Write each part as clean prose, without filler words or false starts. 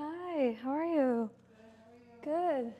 Hi, how are you? Good.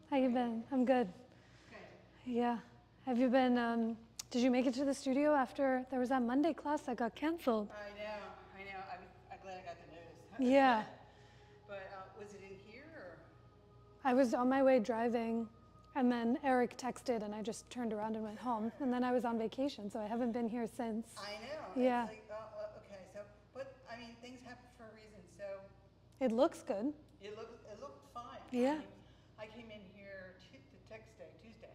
How you been? I'm good. Yeah. Have you been, did you make it to the studio after there was that Monday class that got canceled? I know. I'm glad I got the news. Yeah. But was it in here or? I was on my way driving and then Eric texted and I just turned around and went home. And then I was on vacation, so I haven't been here since. I know. Yeah. It's like, okay. So, but I mean, things happen for a reason. So It looks good. it looked fine. Yeah. I came in here the text day, Tuesday.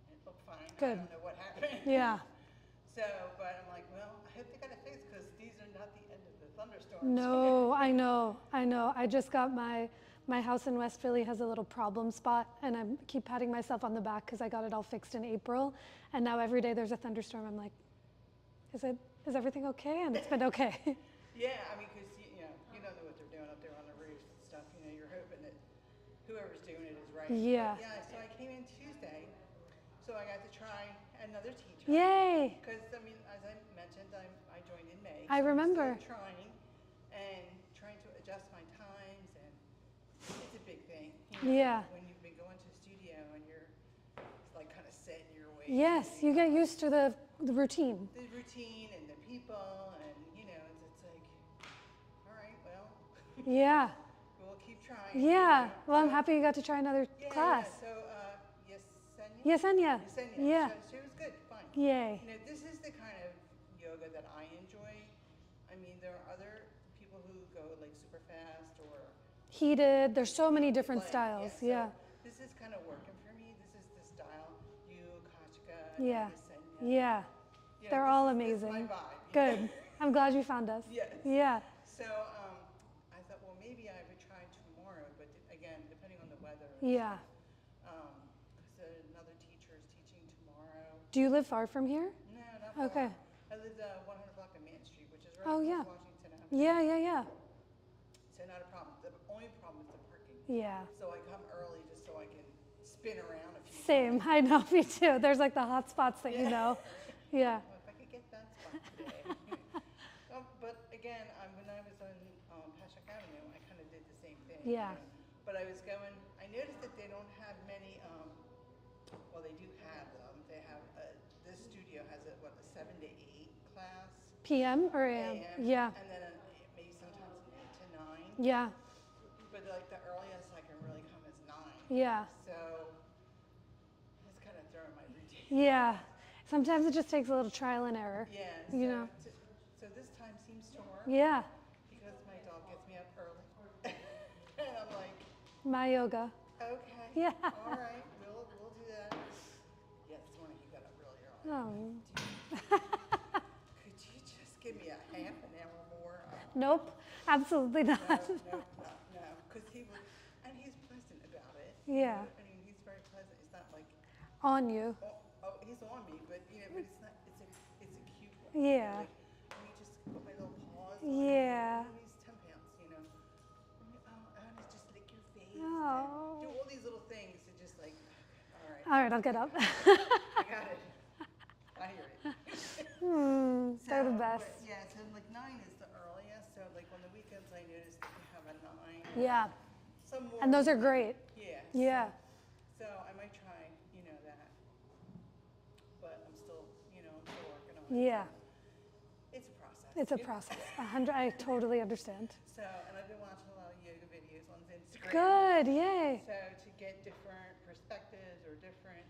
It looked fine. Good. I don't know what happened. Yeah. So, but I'm like, well, I hope they got it fixed because these are not the end of the thunderstorms. No, I know. I just got my house in West Philly has a little problem spot, and I keep patting myself on the back because I got it all fixed in April, and now every day there's a thunderstorm. I'm like, is everything okay? And it's been okay. Yeah, I mean, because you don't know what they're doing up there on the roofs and stuff. You're hoping that whoever's doing it is right. Yeah. But yeah. So I came in Tuesday, so I got to try another teacher. Yay! Because I mean, as I mentioned, I joined in May. I so remember. I'm still trying to adjust my times, and it's a big thing. Yeah. When you've been going to the studio and you're like kind of set in your ways. Yes, you get used to the routine. The routine and the people, and it's like, all right, well. Yeah. We'll keep trying. Yeah. Well, I'm happy you got to try another class. Yeah. So, Yesenia. Yesenia. Yeah. She was good. Fine. Yay. This is the kind of yoga that I enjoy. I mean, there are other people who go like super fast or Heated. There's so many different styles. Yeah. So this is kind of working for me. This is the style. You, Kachika, Yeah. Yesenia. Yeah. They're all amazing. This is my vibe. Good. I'm glad you found us. Yes. Yeah. So I thought, well, maybe I would try tomorrow, but again, depending on the weather. Yeah. Because another teacher is teaching tomorrow. Do you live far from here? No, not far. Okay. I live 100 block of Main Street, which is right Oh, across yeah. Washington Avenue. Yeah. So not a problem. The only problem is the parking. Yeah. So I come early just so I can spin around a few Same. times. I know. Me too. There's like the hot spots that you Yeah. know. Yeah. Well, if I could get that spot today. But again, when I was on Pashock Avenue, I kind of did the same thing. Yeah. But I noticed that they don't have many, well, they do have them. They have, this studio has a 7 to 8 class. PM or AM? Yeah. And then maybe sometimes an 8 to 9. Yeah. But like the earliest I can really come is 9. Yeah. So it's kind of throwing my routine. Yeah. Sometimes it just takes a little trial and error. Yeah. You know. So this time seems to work. Yeah. Because my dog gets me up early. And I'm like, My yoga. okay. Yeah. All right. We'll do that. Yeah, this morning he got up really early. Oh. Could you just give me a half an hour more? Nope. Absolutely not. No. Because and he's pleasant about it. Yeah. I mean, he's very pleasant. It's not like, On you. he's on me, but but it's not. It's a cute one. Yeah. Like, let me just put my little paws on Yeah. him. He's 10 pounds, and just lick your face. Oh. Do all these little things to just like, all right. All right, I'll get up. I got it. I hear it. They're the best. Yeah, so like 9 is the earliest. So like on the weekends, I noticed that we have a 9. Yeah. Some more. And those are great. Yeah. Yeah. So I might try, that. Yeah. It's a process. It's a process. 100. I totally understand. So, and I've been watching a lot of yoga videos on Instagram. Good. Yay. So to get different perspectives or different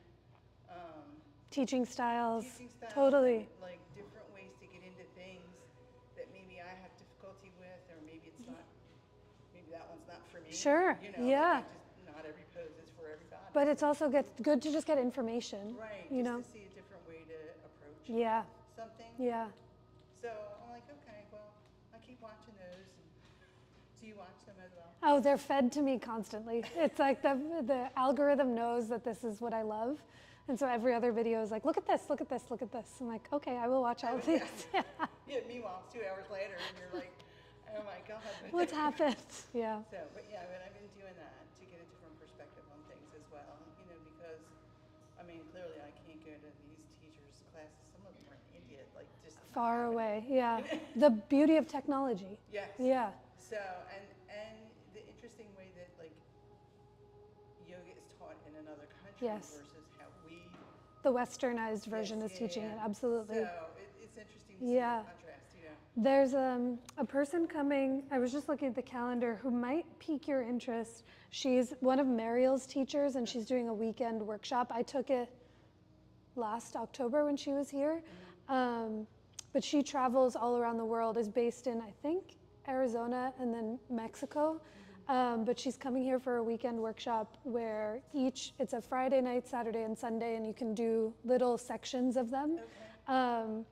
Teaching styles. teaching styles, Totally. like different ways to get into things that maybe I have difficulty with, or maybe it's not, maybe that one's not for me. Sure, You know, yeah. not every pose is for everybody. But it's also good to just get information. Right, You just know. to see a different way to approach Yeah. something. Yeah. So I'm like, okay, well, I keep watching those. And do you watch them as well? Oh, they're fed to me constantly. It's like the algorithm knows that this is what I love. And so every other video is like, look at this, look at this, look at this. I'm like, okay, I will watch all of these. Yeah, meanwhile, it's 2 hours later, and you're like, oh my God. What's happened? Yeah. So, but yeah, but I've been doing that to get a different perspective on things as well. You know, because, I mean, clearly I can't go to these teachers' classes. Some of them are in India, like just Far away. Yeah. The beauty of technology. Yes. Yeah. So, and the interesting way that like yoga is taught in another country Yes. versus how we. The westernized version Yes, is yeah, teaching yeah. it. Absolutely. So it's interesting to see Yeah. the contrast. You know. There's a person coming, I was just looking at the calendar, who might pique your interest. She's one of Mariel's teachers, and she's doing a weekend workshop. I took it last October when she was here. But she travels all around the world, is based in, I think, Arizona and then Mexico. But she's coming here for a weekend workshop where it's a Friday night, Saturday, and Sunday, and you can do little sections of them. Okay.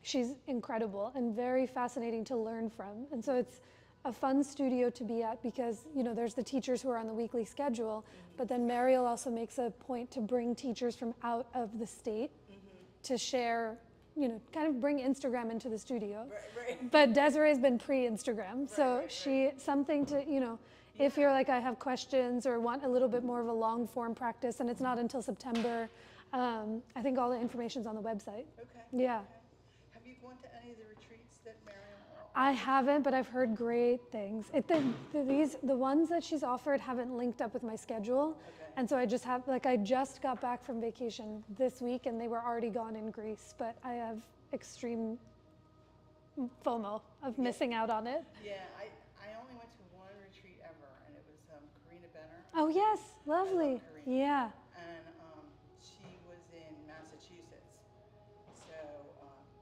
She's incredible and very fascinating to learn from. And so it's a fun studio to be at because, you know, there's the teachers who are on the weekly schedule, but then Mariel also makes a point to bring teachers from out of the state to share, you know, kind of bring Instagram into the studio. Right. But Desiree's been pre-Instagram, so something to, you know, if you're like, I have questions or want a little bit more of a long form practice and it's not until September, I think all the information's on the website. Okay. Yeah. Okay. Have you gone to any of the retreats that Mariel? I haven't, but I've heard great things. The ones that she's offered haven't linked up with my schedule. Okay. And so I just got back from vacation this week and they were already gone in Greece, but I have extreme FOMO of missing out on it. Yeah, I only went to one retreat ever, and it was Karina Benner. Oh yes, lovely. Karina. Yeah. And she was in Massachusetts, so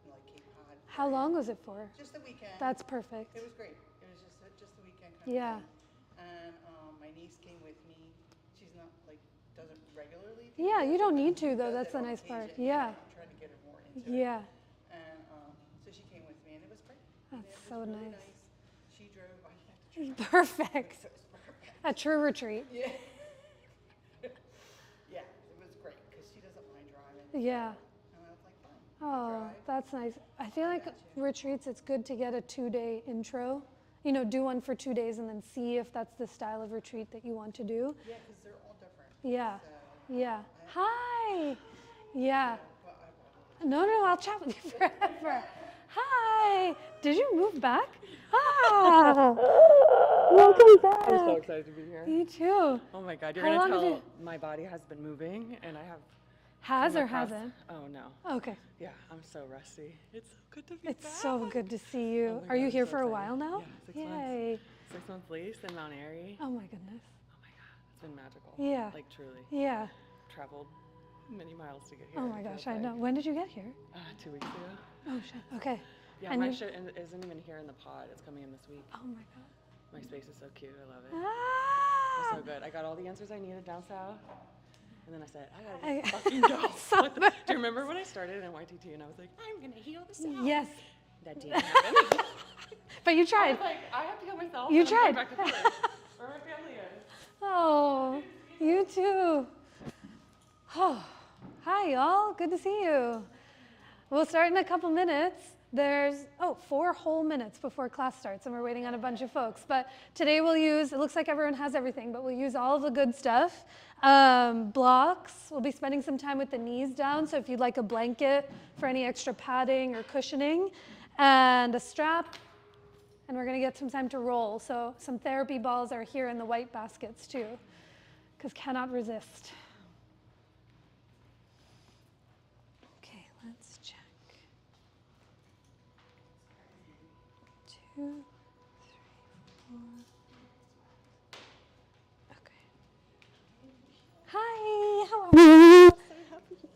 like Cape Cod. How long was it for? Just the weekend. That's perfect. It was great. It was just the weekend kind Yeah. of thing. And my niece came with me. She's not like doesn't regularly. Yeah, you don't need to She though. does That's it the on nice part. occasion. Yeah. I'm trying to get her more into it. Yeah. And so she came with me, and it was great. That's It was so really nice. She drove. I had to drive. Perfect. So it was perfect. A true retreat. Yeah. Yeah, it was great because she doesn't mind driving. Yeah. And I was like, fine. Oh, drive. that's nice. I feel like got you. retreats, it's good to get a 2-day intro. You know, do one for 2 days and then see if that's the style of retreat that you want to do. Yeah, because they're all different. Yeah. So, Yeah. Hi. Yeah. but I No, I'll chat with you forever. Hi. Did you move back? Ah. Welcome back. I'm so excited to be here. You too. Oh my God, you're How gonna long have tell you- my body has been moving and I have. Has come or across- hasn't? Oh no. Okay. Yeah, I'm so rusty. It's so good to be It's back. so good to see you. Oh my Are you God, I'm here so for a excited. while now? Yeah, 6 months. Yay. 6 month lease in Mount Airy. Oh my goodness. Oh my God, it's been magical. Yeah. Like truly. Yeah. Traveled many miles to get here. Oh my it gosh, feels I like. know. When did you get here? 2 weeks ago. Oh shit. Okay. Yeah, And my you- shit isn't even here in the pod. It's coming in this week. Oh my god. My space is so cute. I love it. Ah. It's so good. I got all the answers I needed down south. And then I said, I gotta I- just fucking go. So What the- do you remember when I started in YTT and I was like, I'm gonna heal the South? Yes. That didn't happen. But you I tried. was like, I have to heal myself. You and I'm going tried. back to Florida, where my family is. Oh, you too. Oh, hi y'all. Good to see you. We'll start in a couple minutes. There's 4 whole minutes before class starts, and we're waiting on a bunch of folks. But today we'll use, it looks like everyone has everything, but we'll use all of the good stuff. Blocks, we'll be spending some time with the knees down, so if you'd like a blanket for any extra padding or cushioning, and a strap, and we're gonna get some time to roll. So some therapy balls are here in the white baskets too, because cannot resist. Okay, let's check. 2, 3, 4. Okay. Hi, how are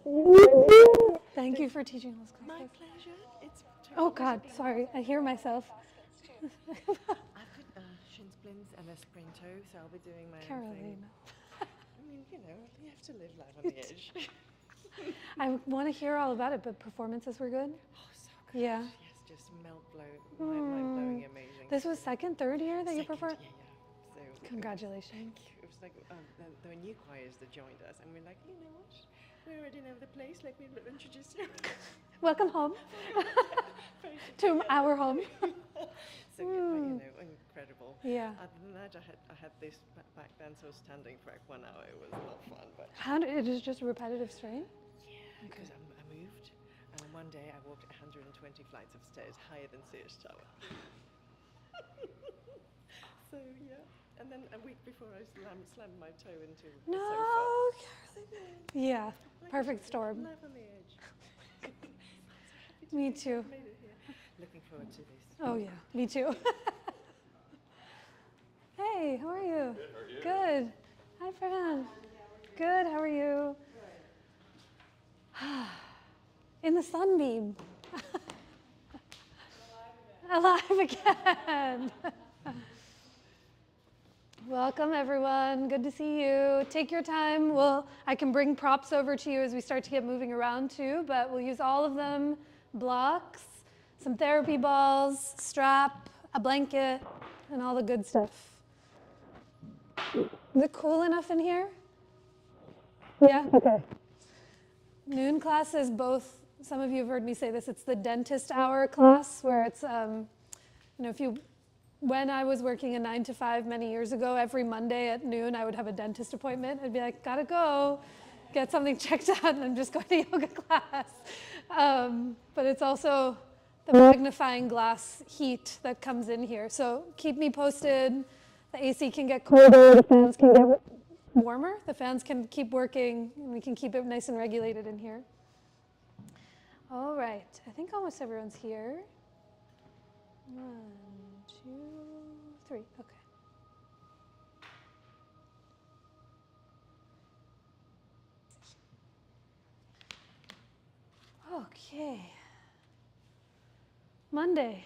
you? Thank you for teaching those classes. My pleasure. It's Oh God, sorry, I hear myself. I've got shin splints and a sprained toe, so I'll be doing my own thing. Carolina. I mean, you know, you have to live life on the edge. I want to hear all about it, but performances were good? Oh, so good. Yeah. Yes, just mind-blowing, amazing. This was second, third year that you Second, performed? Yeah. So Congratulations. it was like there were new choirs that joined us, and we're like, you know what? We already know the place. Let me introduce you. Welcome home to our home. So, but, you know, incredible. Yeah. Other than that, I had this back then, so standing for like 1 hour. It was not fun, but It is just a repetitive strain? yeah, because I moved, and one day I walked 120 flights of stairs higher than Sears Tower. So yeah, and then a week before I slammed my toe into the No, sofa. Carolina. Yeah, perfect storm. Life on the edge. So happy Me too. to made it here. Looking forward to this. Oh yeah, me too. Hey, how are you? Good, how are you? Good. Hi, Fran. Good, how are you? In the sunbeam. Alive again. Welcome, everyone. Good to see you. Take your time. I can bring props over to you as we start to get moving around too, but we'll use all of them. Blocks, some therapy balls, strap, a blanket, and all the good stuff. Is it cool enough in here? Yeah? Okay. Noon class is both, some of you have heard me say this, it's the dentist hour class where it's, when I was working a 9 to 5 many years ago, every Monday at noon I would have a dentist appointment. I'd be like, gotta go, get something checked out, and I'm just going to yoga class. But it's also the magnifying glass heat that comes in here. So keep me posted. The AC can get colder, the fans can get warmer. The fans can keep working, and we can keep it nice and regulated in here. All right, I think almost everyone's here. 1, 2, 3, okay. Okay. Monday,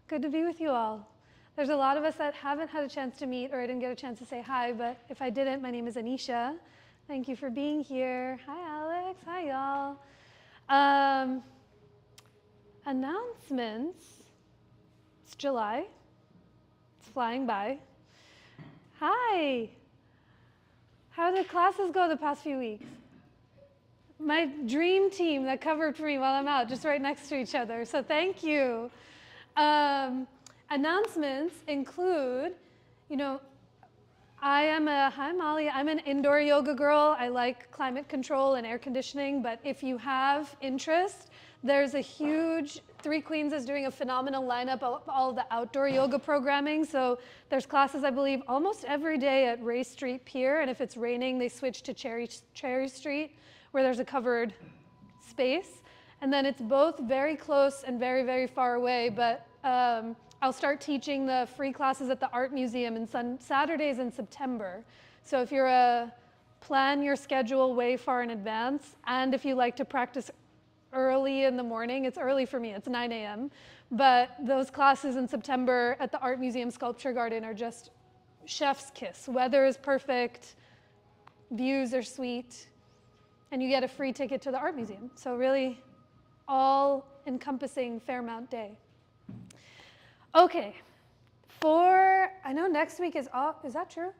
good to be with you all. There's a lot of us that haven't had a chance to meet, or I didn't get a chance to say hi, but if I didn't, my name is Anisha. Thank you for being here. Hi, Alex. Hi, y'all. Announcements. It's July. It's flying by. Hi. How did classes go the past few weeks? My dream team that covered for me while I'm out, just right next to each other. So thank you. Announcements include, hi Molly, I'm an indoor yoga girl. I like climate control and air conditioning, but if you have interest, there's a huge, Three Queens is doing a phenomenal lineup of all the outdoor yoga programming. So there's classes, I believe, almost every day at Ray Street Pier, and if it's raining, they switch to Cherry Street, where there's a covered space. And then it's both very close and very, very far away, but I'll start teaching the free classes at the Art Museum on Saturdays in September. So if you're plan your schedule way far in advance, and if you like to practice early in the morning, it's early for me, it's 9 a.m., but those classes in September at the Art Museum Sculpture Garden are just chef's kiss. Weather is perfect, views are sweet, and you get a free ticket to the Art Museum. So really all-encompassing Fairmount Day. Okay, I know next week is off, is that true?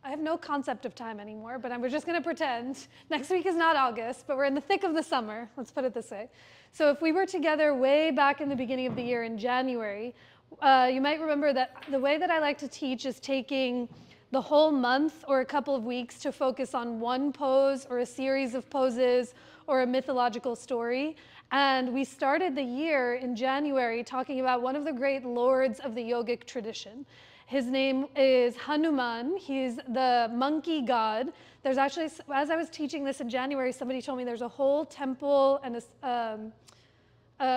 I have no concept of time anymore, but we're just gonna pretend. Next week is not August, but we're in the thick of the summer, let's put it this way. So if we were together way back in the beginning of the year in January, you might remember that the way that I like to teach is taking the whole month or a couple of weeks to focus on one pose or a series of poses or a mythological story. And we started the year in January talking about one of the great lords of the yogic tradition. His name is Hanuman. He's the monkey god. There's actually, as I was teaching this in January, somebody told me there's a whole temple and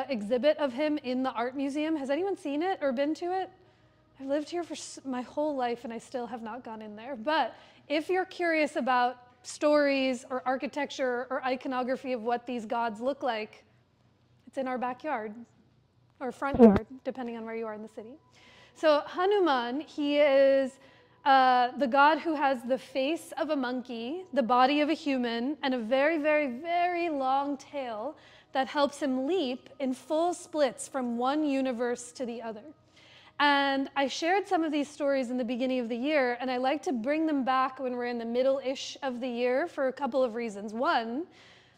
exhibit of him in the art museum. Has anyone seen it or been to it? I've lived here for my whole life and I still have not gone in there. But if you're curious about stories or architecture or iconography of what these gods look like, it's in our backyard or front yard, depending on where you are in the city. So Hanuman, he is the god who has the face of a monkey, the body of a human, and a very, very, very long tail that helps him leap in full splits from one universe to the other. And I shared some of these stories in the beginning of the year, and I like to bring them back when we're in the middle-ish of the year for a couple of reasons. One,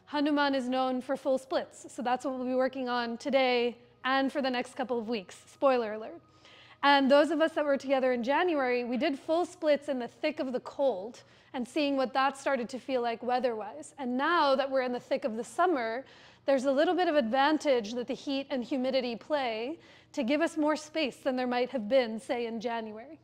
Hanuman is known for full splits, so that's what we'll be working on today and for the next couple of weeks. Spoiler alert. And those of us that were together in January, we did full splits in the thick of the cold and seeing what that started to feel like weather-wise. And now that we're in the thick of the summer, there's a little bit of advantage that the heat and humidity play to give us more space than there might have been, say, in January.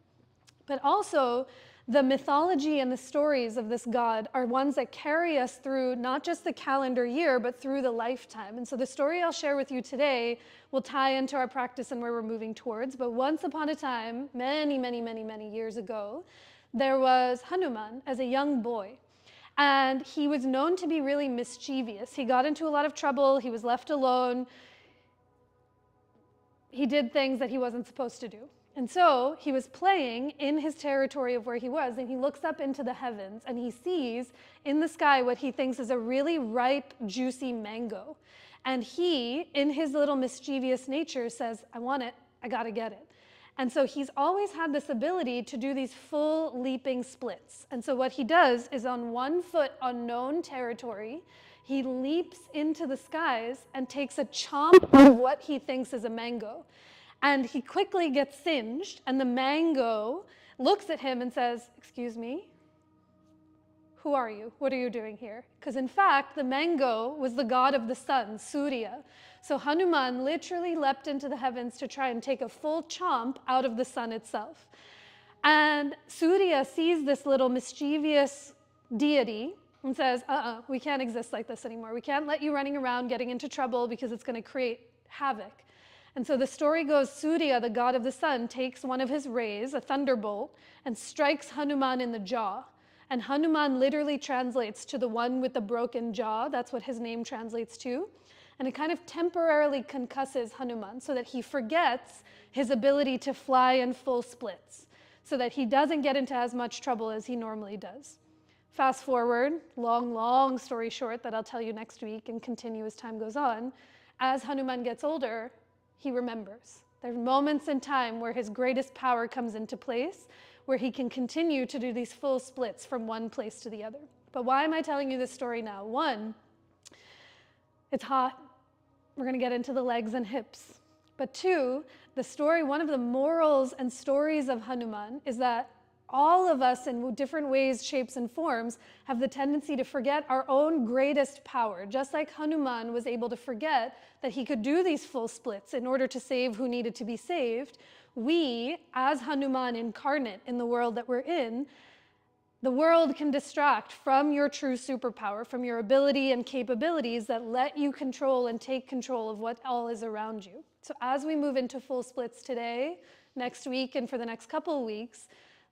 But also, the mythology and the stories of this god are ones that carry us through not just the calendar year, but through the lifetime. And so the story I'll share with you today will tie into our practice and where we're moving towards. But once upon a time, many, many, many, many years ago, there was Hanuman as a young boy. And he was known to be really mischievous. He got into a lot of trouble. He was left alone. He did things that he wasn't supposed to do. And so he was playing in his territory of where he was, and he looks up into the heavens, and he sees in the sky what he thinks is a really ripe, juicy mango. And he, in his little mischievous nature, says, I want it, I gotta get it. And so he's always had this ability to do these full leaping splits. And so what he does is on 1 foot on known territory, he leaps into the skies and takes a chomp of what he thinks is a mango. And he quickly gets singed, and the mango looks at him and says, excuse me, who are you? What are you doing here? Because in fact, the mango was the god of the sun, Surya. So Hanuman literally leapt into the heavens to try and take a full chomp out of the sun itself. And Surya sees this little mischievous deity and says, we can't exist like this anymore. We can't let you running around getting into trouble because it's going to create havoc. And so the story goes, Surya, the god of the sun, takes one of his rays, a thunderbolt, and strikes Hanuman in the jaw. And Hanuman literally translates to the one with the broken jaw. That's what his name translates to. And it kind of temporarily concusses Hanuman so that he forgets his ability to fly in full splits, so that he doesn't get into as much trouble as he normally does. Fast forward, long, long story short that I'll tell you next week and continue as time goes on. As Hanuman gets older, he remembers. There are moments in time where his greatest power comes into place, where he can continue to do these full splits from one place to the other. But why am I telling you this story now? One, it's hot. We're going to get into the legs and hips. But two, the story, one of the morals and stories of Hanuman is that all of us in different ways, shapes, and forms have the tendency to forget our own greatest power. Just like Hanuman was able to forget that he could do these full splits in order to save who needed to be saved, we, as Hanuman incarnate in the world that we're in, the world can distract from your true superpower, from your ability and capabilities that let you control and take control of what all is around you. So as we move into full splits today, next week, and for the next couple of weeks,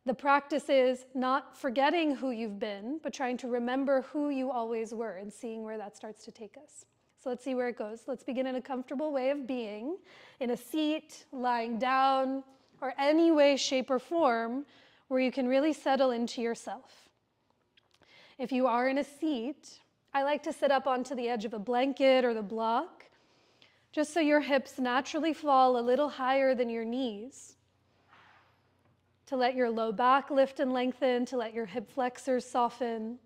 the practice is not forgetting who you've been, but trying to remember who you always were and seeing where that starts to take us. So let's see where it goes. Let's begin in a comfortable way of being, in a seat, lying down, or any way, shape, or form where you can really settle into yourself. If you are in a seat, I like to sit up onto the edge of a blanket or the block, just so your hips naturally fall a little higher than your knees, to let your low back lift and lengthen, to let your hip flexors soften,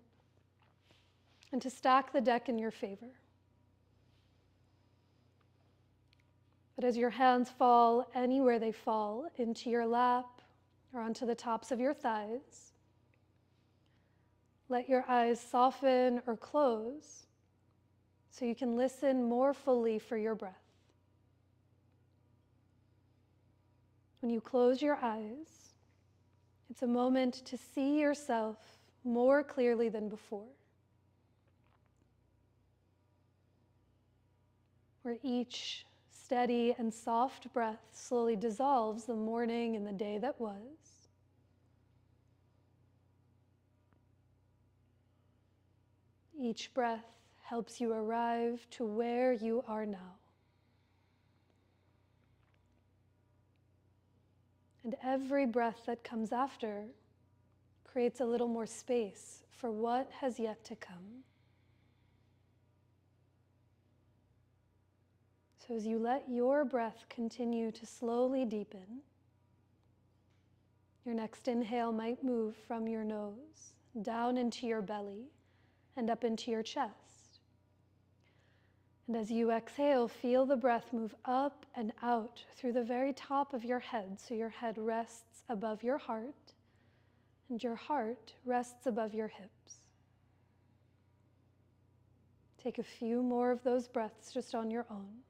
and to stack the deck in your favor. But as your hands fall anywhere they fall, into your lap or onto the tops of your thighs, let your eyes soften or close so you can listen more fully for your breath. When you close your eyes, it's a moment to see yourself more clearly than before. where each steady and soft breath slowly dissolves the morning and the day that was. Each breath helps you arrive to where you are now. And every breath that comes after creates a little more space for what has yet to come. So as you let your breath continue to slowly deepen, your next inhale might move from your nose down into your belly and up into your chest. And as you exhale, feel the breath move up and out through the very top of your head, so your head rests above your heart and your heart rests above your hips. Take a few more of those breaths just on your own,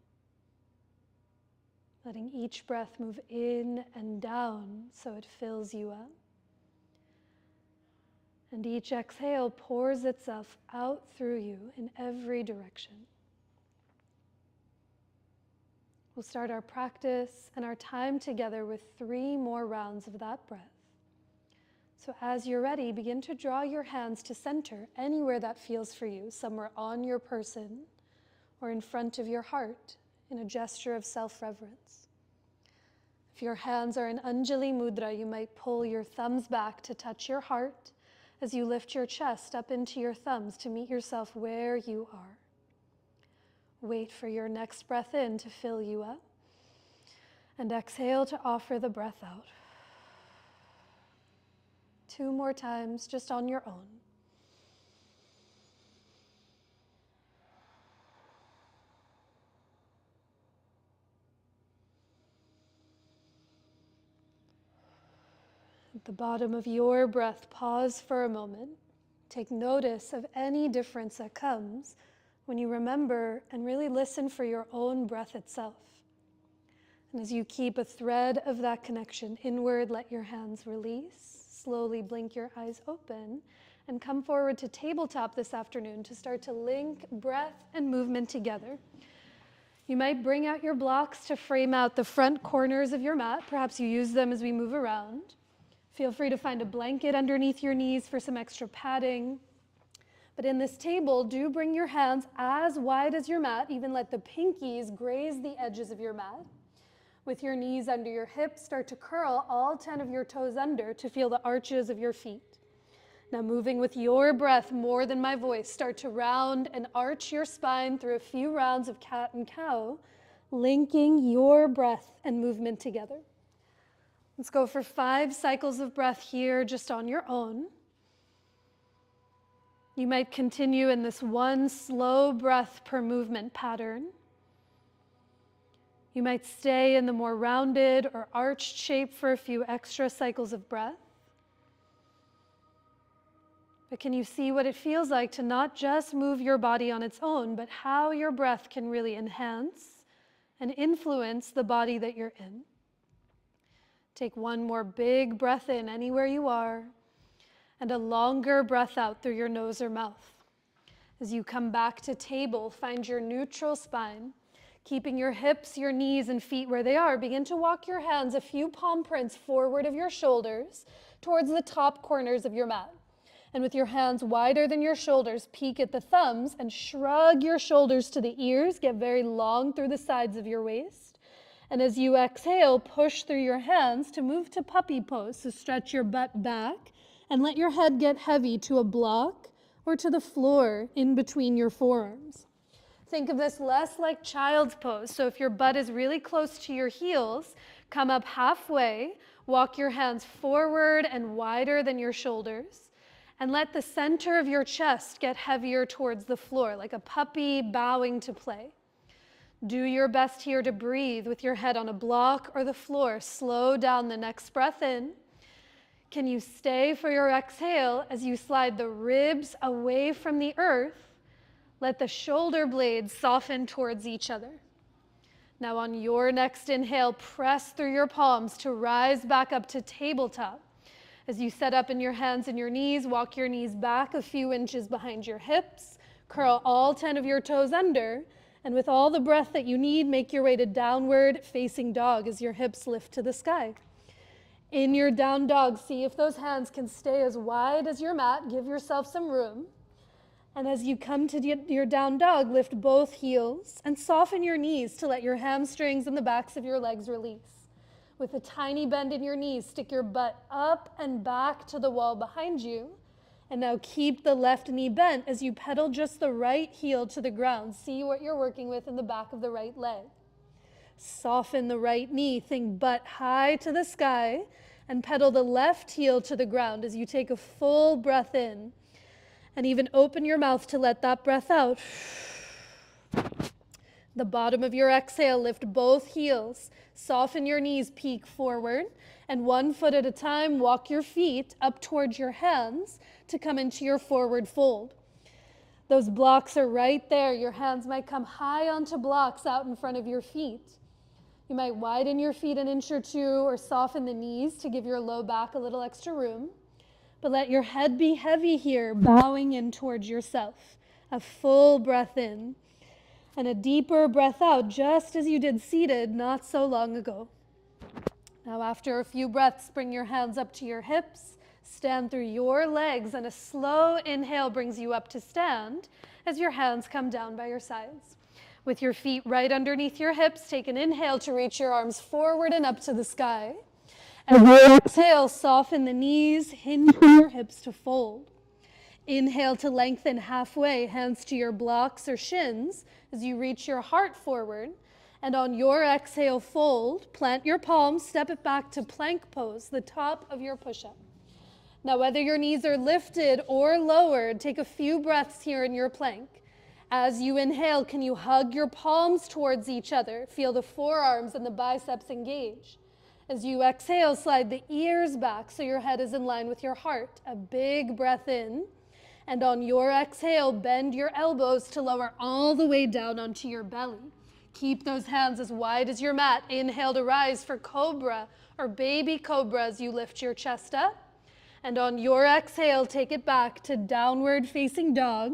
letting each breath move in and down so it fills you up. And each exhale pours itself out through you in every direction. We'll start our practice and our time together with 3 more rounds of that breath. So as you're ready, begin to draw your hands to center anywhere that feels for you, somewhere on your person or in front of your heart, in a gesture of self-reverence. If your hands are in Anjali Mudra, you might pull your thumbs back to touch your heart as you lift your chest up into your thumbs to meet yourself where you are. Wait for your next breath in to fill you up, and exhale to offer the breath out. 2 more times just on your own. At the bottom of your breath, pause for a moment. Take notice of any difference that comes when you remember and really listen for your own breath itself. And as you keep a thread of that connection inward, let your hands release. Slowly blink your eyes open and come forward to tabletop this afternoon to start to link breath and movement together. You might bring out your blocks to frame out the front corners of your mat. Perhaps you use them as we move around. Feel free to find a blanket underneath your knees for some extra padding. But in this table, do bring your hands as wide as your mat. Even let the pinkies graze the edges of your mat. With your knees under your hips, start to curl all 10 of your toes under to feel the arches of your feet. Now moving with your breath more than my voice, start to round and arch your spine through a few rounds of cat and cow, linking your breath and movement together. Let's go for 5 cycles of breath here just on your own. You might continue in this 1 slow breath per movement pattern. You might stay in the more rounded or arched shape for a few extra cycles of breath. But can you see what it feels like to not just move your body on its own, but how your breath can really enhance and influence the body that you're in? Take 1 more big breath in anywhere you are, and a longer breath out through your nose or mouth. As you come back to table, find your neutral spine. Keeping your hips, your knees, and feet where they are, begin to walk your hands a few palm prints forward of your shoulders towards the top corners of your mat. And with your hands wider than your shoulders, peek at the thumbs and shrug your shoulders to the ears. Get very long through the sides of your waist. And as you exhale, push through your hands to move to puppy pose. So stretch your butt back and let your head get heavy to a block or to the floor in between your forearms. Think of this less like child's pose. So if your butt is really close to your heels, come up halfway, walk your hands forward and wider than your shoulders, and let the center of your chest get heavier towards the floor, like a puppy bowing to play. Do your best here to breathe with your head on a block or the floor. Slow down the next breath in. Can you stay for your exhale as you slide the ribs away from the earth? Let the shoulder blades soften towards each other. Now on your next inhale, press through your palms to rise back up to tabletop. As you set up in your hands and your knees, walk your knees back a few inches behind your hips, curl all 10 of your toes under, And with all the breath that you need, make your way to downward facing dog as your hips lift to the sky. In your down dog, see if those hands can stay as wide as your mat. Give yourself some room. And as you come to your down dog, lift both heels and soften your knees to let your hamstrings and the backs of your legs release. With a tiny bend in your knees, stick your butt up and back to the wall behind you. And now keep the left knee bent as you pedal just the right heel to the ground. See what you're working with in the back of the right leg. Soften the right knee, think butt high to the sky, and pedal the left heel to the ground as you take a full breath in. And even open your mouth to let that breath out. The bottom of your exhale, lift both heels. Soften your knees, peek forward. And 1 foot at a time, walk your feet up towards your hands to come into your forward fold. Those blocks are right there. Your hands might come high onto blocks out in front of your feet. You might widen your feet an inch or two or soften the knees to give your low back a little extra room. But let your head be heavy here, bowing in towards yourself. A full breath in and a deeper breath out, just as you did seated not so long ago. Now, after a few breaths, bring your hands up to your hips, stand through your legs, and a slow inhale brings you up to stand as your hands come down by your sides. With your feet right underneath your hips, take an inhale to reach your arms forward and up to the sky. As you exhale, soften the knees, hinge your hips to fold. Inhale to lengthen halfway, hands to your blocks or shins as you reach your heart forward. And on your exhale, fold, plant your palms, step it back to plank pose, the top of your push-up. Now, whether your knees are lifted or lowered, take a few breaths here in your plank. As you inhale, can you hug your palms towards each other? Feel the forearms and the biceps engage. As you exhale, slide the ears back so your head is in line with your heart. A big breath in. And on your exhale, bend your elbows to lower all the way down onto your belly. Keep those hands as wide as your mat. Inhale to rise for cobra or baby cobra as you lift your chest up. And on your exhale, take it back to downward facing dog,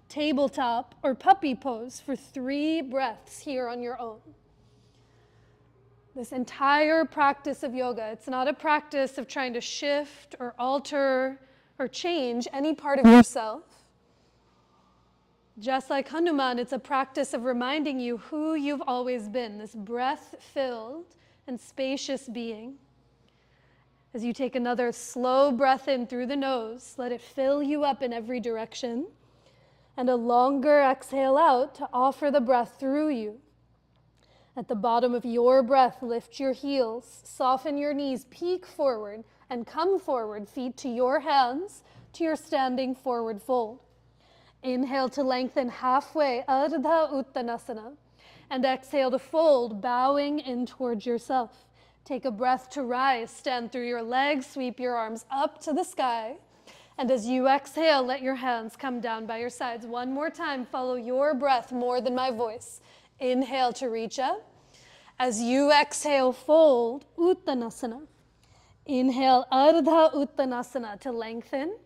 tabletop, or puppy pose for 3 breaths here on your own. This entire practice of yoga, it's not a practice of trying to shift or alter or change any part of yourself. Just like Hanuman, it's a practice of reminding you who you've always been, this breath-filled and spacious being. As you take another slow breath in through the nose, let it fill you up in every direction, and a longer exhale out to offer the breath through you. At the bottom of your breath, lift your heels, soften your knees, peek forward, and come forward, feet to your hands, to your standing forward fold. Inhale to lengthen halfway, Ardha Uttanasana, and exhale to fold, bowing in towards yourself. Take a breath to rise, stand through your legs, sweep your arms up to the sky, and as you exhale, let your hands come down by your sides. One more time, follow your breath more than my voice. Inhale to reach up. As you exhale, fold, Uttanasana. Inhale, Ardha Uttanasana to lengthen.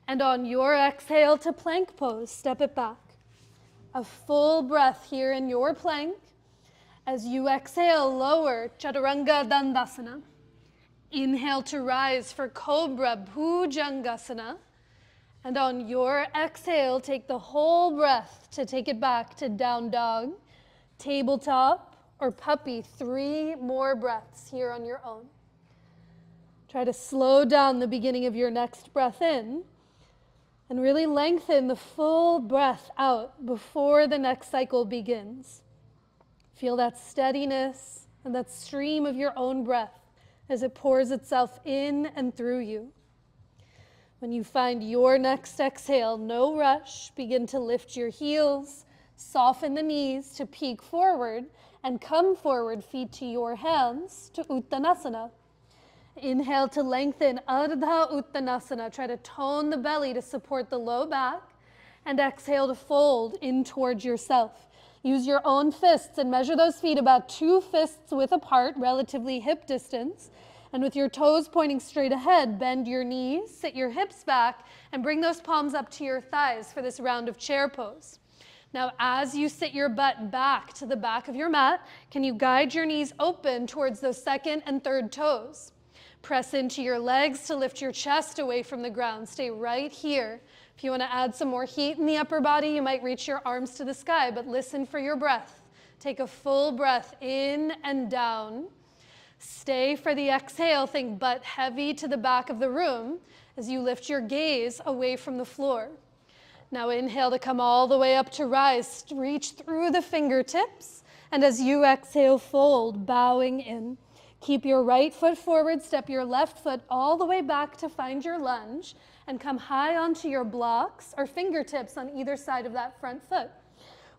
And on your exhale to plank pose, step it back. A full breath here in your plank. As you exhale, lower, Chaturanga Dandasana. Inhale to rise for Cobra Bhujangasana. And on your exhale, take the whole breath to take it back to down dog, tabletop, or puppy. 3 more breaths here on your own. Try to slow down the beginning of your next breath in and really lengthen the full breath out before the next cycle begins. Feel that steadiness and that stream of your own breath as it pours itself in and through you. When you find your next exhale, no rush, begin to lift your heels, soften the knees to peek forward, and come forward, feet to your hands, to Uttanasana. Inhale to lengthen, Ardha Uttanasana. Try to tone the belly to support the low back, and exhale to fold in towards yourself. Use your own fists and measure those feet about 2 fists width apart, relatively hip distance. And with your toes pointing straight ahead, bend your knees, sit your hips back, and bring those palms up to your thighs for this round of chair pose. Now, as you sit your butt back to the back of your mat, can you guide your knees open towards those second and third toes? Press into your legs to lift your chest away from the ground. Stay right here. If you want to add some more heat in the upper body, you might reach your arms to the sky, but listen for your breath. Take a full breath in and down. Stay for the exhale. Think butt heavy to the back of the room as you lift your gaze away from the floor. Now inhale to come all the way up to rise. Reach through the fingertips. And as you exhale, fold, bowing in. Keep your right foot forward, step your left foot all the way back to find your lunge, and come high onto your blocks or fingertips on either side of that front foot.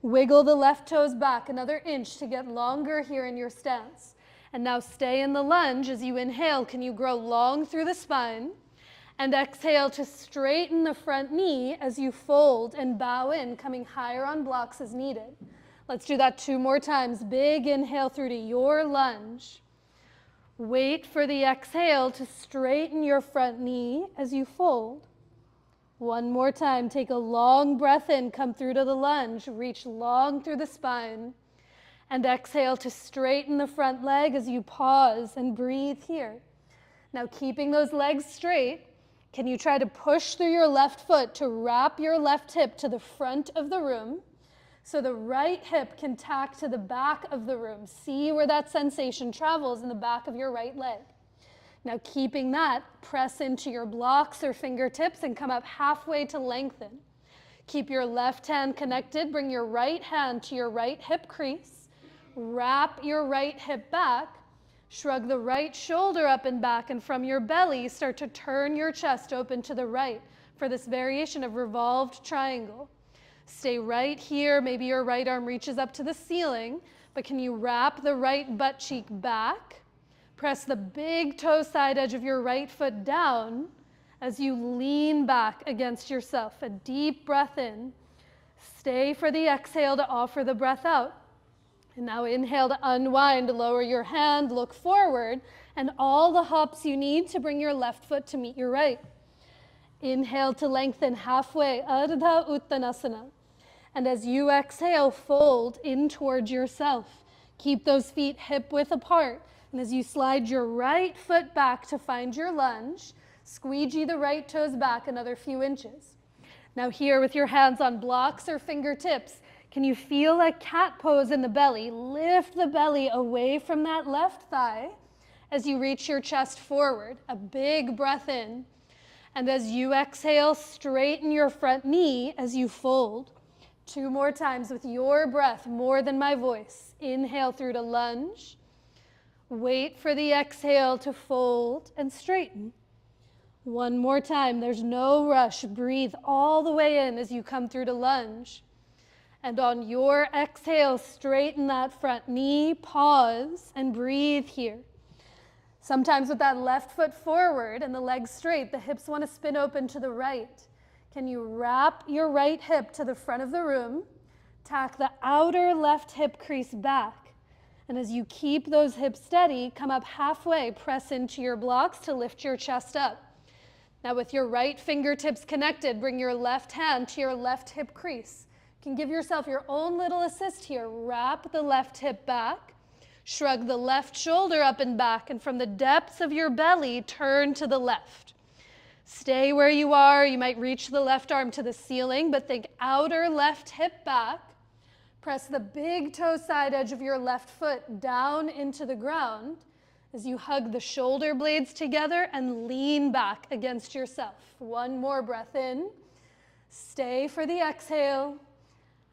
Wiggle the left toes back another inch to get longer here in your stance. And now stay in the lunge. As you inhale, can you grow long through the spine? And exhale to straighten the front knee as you fold and bow in, coming higher on blocks as needed. Let's do that 2 more times. Big inhale through to your lunge. Wait for the exhale to straighten your front knee as you fold. 1 more time. Take a long breath in, come through to the lunge, reach long through the spine. And exhale to straighten the front leg as you pause and breathe here. Now keeping those legs straight, can you try to push through your left foot to wrap your left hip to the front of the room so the right hip can tack to the back of the room. See where that sensation travels in the back of your right leg. Now keeping that, press into your blocks or fingertips and come up halfway to lengthen. Keep your left hand connected, bring your right hand to your right hip crease, wrap your right hip back, shrug the right shoulder up and back, and from your belly, start to turn your chest open to the right for this variation of revolved triangle. Stay right here. Maybe your right arm reaches up to the ceiling, but can you wrap the right butt cheek back? Press the big toe side edge of your right foot down as you lean back against yourself. A deep breath in. Stay for the exhale to offer the breath out. And now inhale to unwind, lower your hand, look forward, and all the hops you need to bring your left foot to meet your right. Inhale to lengthen halfway, Ardha Uttanasana. And as you exhale, fold in towards yourself. Keep those feet hip width apart. And as you slide your right foot back to find your lunge, squeegee the right toes back another few inches. Now here with your hands on blocks or fingertips, can you feel a cat pose in the belly? Lift the belly away from that left thigh as you reach your chest forward. A big breath in. And as you exhale, straighten your front knee as you fold. 2 more times with your breath, more than my voice. Inhale through to lunge. Wait for the exhale to fold and straighten. 1 more time. There's no rush. Breathe all the way in as you come through to lunge. And on your exhale, straighten that front knee, pause, and breathe here. Sometimes with that left foot forward and the legs straight, the hips want to spin open to the right. Can you wrap your right hip to the front of the room, tack the outer left hip crease back, and as you keep those hips steady, come up halfway, press into your blocks to lift your chest up. Now with your right fingertips connected, bring your left hand to your left hip crease. You can give yourself your own little assist here. Wrap the left hip back, shrug the left shoulder up and back, and from the depths of your belly, turn to the left. Stay where you are. You might reach the left arm to the ceiling, but think outer left hip back. Press the big toe side edge of your left foot down into the ground as you hug the shoulder blades together and lean back against yourself. 1 more breath in. Stay for the exhale.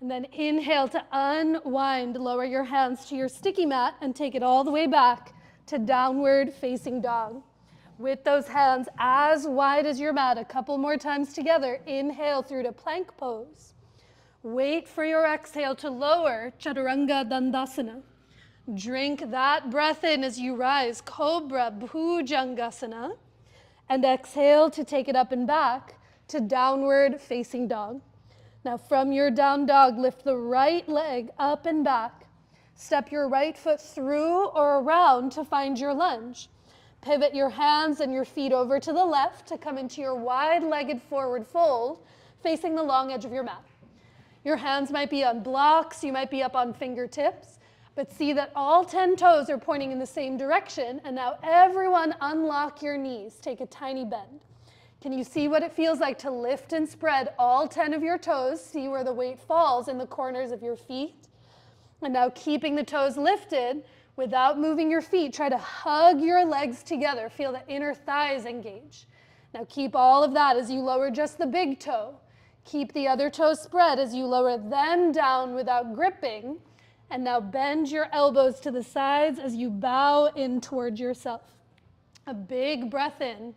And then inhale to unwind. Lower your hands to your sticky mat and take it all the way back to downward facing dog. With those hands as wide as your mat, a couple more times together. Inhale through to plank pose. Wait for your exhale to lower, Chaturanga Dandasana. Drink that breath in as you rise, Cobra Bhujangasana. And exhale to take it up and back to downward facing dog. Now from your down dog, lift the right leg up and back. Step your right foot through or around to find your lunge. Pivot your hands and your feet over to the left to come into your wide-legged forward fold, facing the long edge of your mat. Your hands might be on blocks, you might be up on fingertips, but see that all 10 toes are pointing in the same direction, and now everyone unlock your knees. Take a tiny bend. Can you see what it feels like to lift and spread all 10 of your toes? See where the weight falls in the corners of your feet? And now keeping the toes lifted without moving your feet, try to hug your legs together. Feel the inner thighs engage. Now keep all of that as you lower just the big toe. Keep the other toes spread as you lower them down without gripping. And now bend your elbows to the sides as you bow in towards yourself. A big breath in.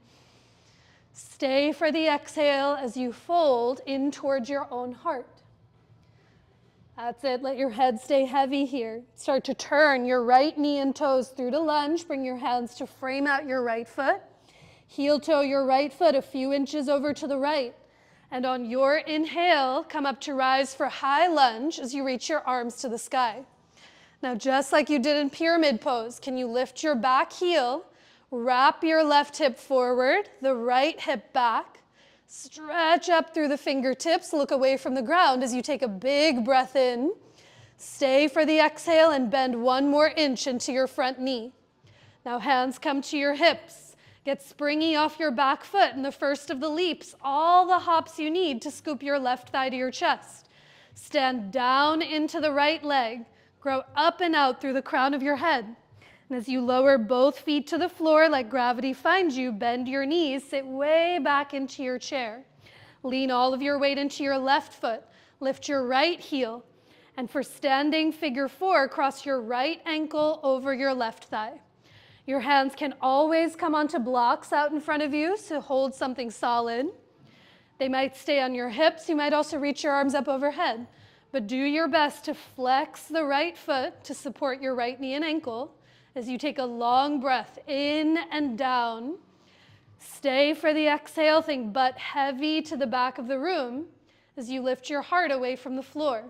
Stay for the exhale as you fold in towards your own heart. That's it. Let your head stay heavy here. Start to turn your right knee and toes through to lunge. Bring your hands to frame out your right foot. Heel toe your right foot a few inches over to the right. And on your inhale, come up to rise for high lunge as you reach your arms to the sky. Now, just like you did in pyramid pose, can you lift your back heel, wrap your left hip forward, the right hip back, stretch up through the fingertips, look away from the ground as you take a big breath in. Stay for the exhale and bend 1 more inch into your front knee. Now, hands come to your hips. Get springy off your back foot in the first of the leaps, all the hops you need to scoop your left thigh to your chest. Stand down into the right leg, grow up and out through the crown of your head. And as you lower both feet to the floor like gravity finds you, bend your knees, sit way back into your chair. Lean all of your weight into your left foot, lift your right heel, and for standing figure 4, cross your right ankle over your left thigh. Your hands can always come onto blocks out in front of you to hold something solid. They might stay on your hips. You might also reach your arms up overhead. But do your best to flex the right foot to support your right knee and ankle as you take a long breath in and down. Stay for the exhale. Think butt heavy to the back of the room as you lift your heart away from the floor.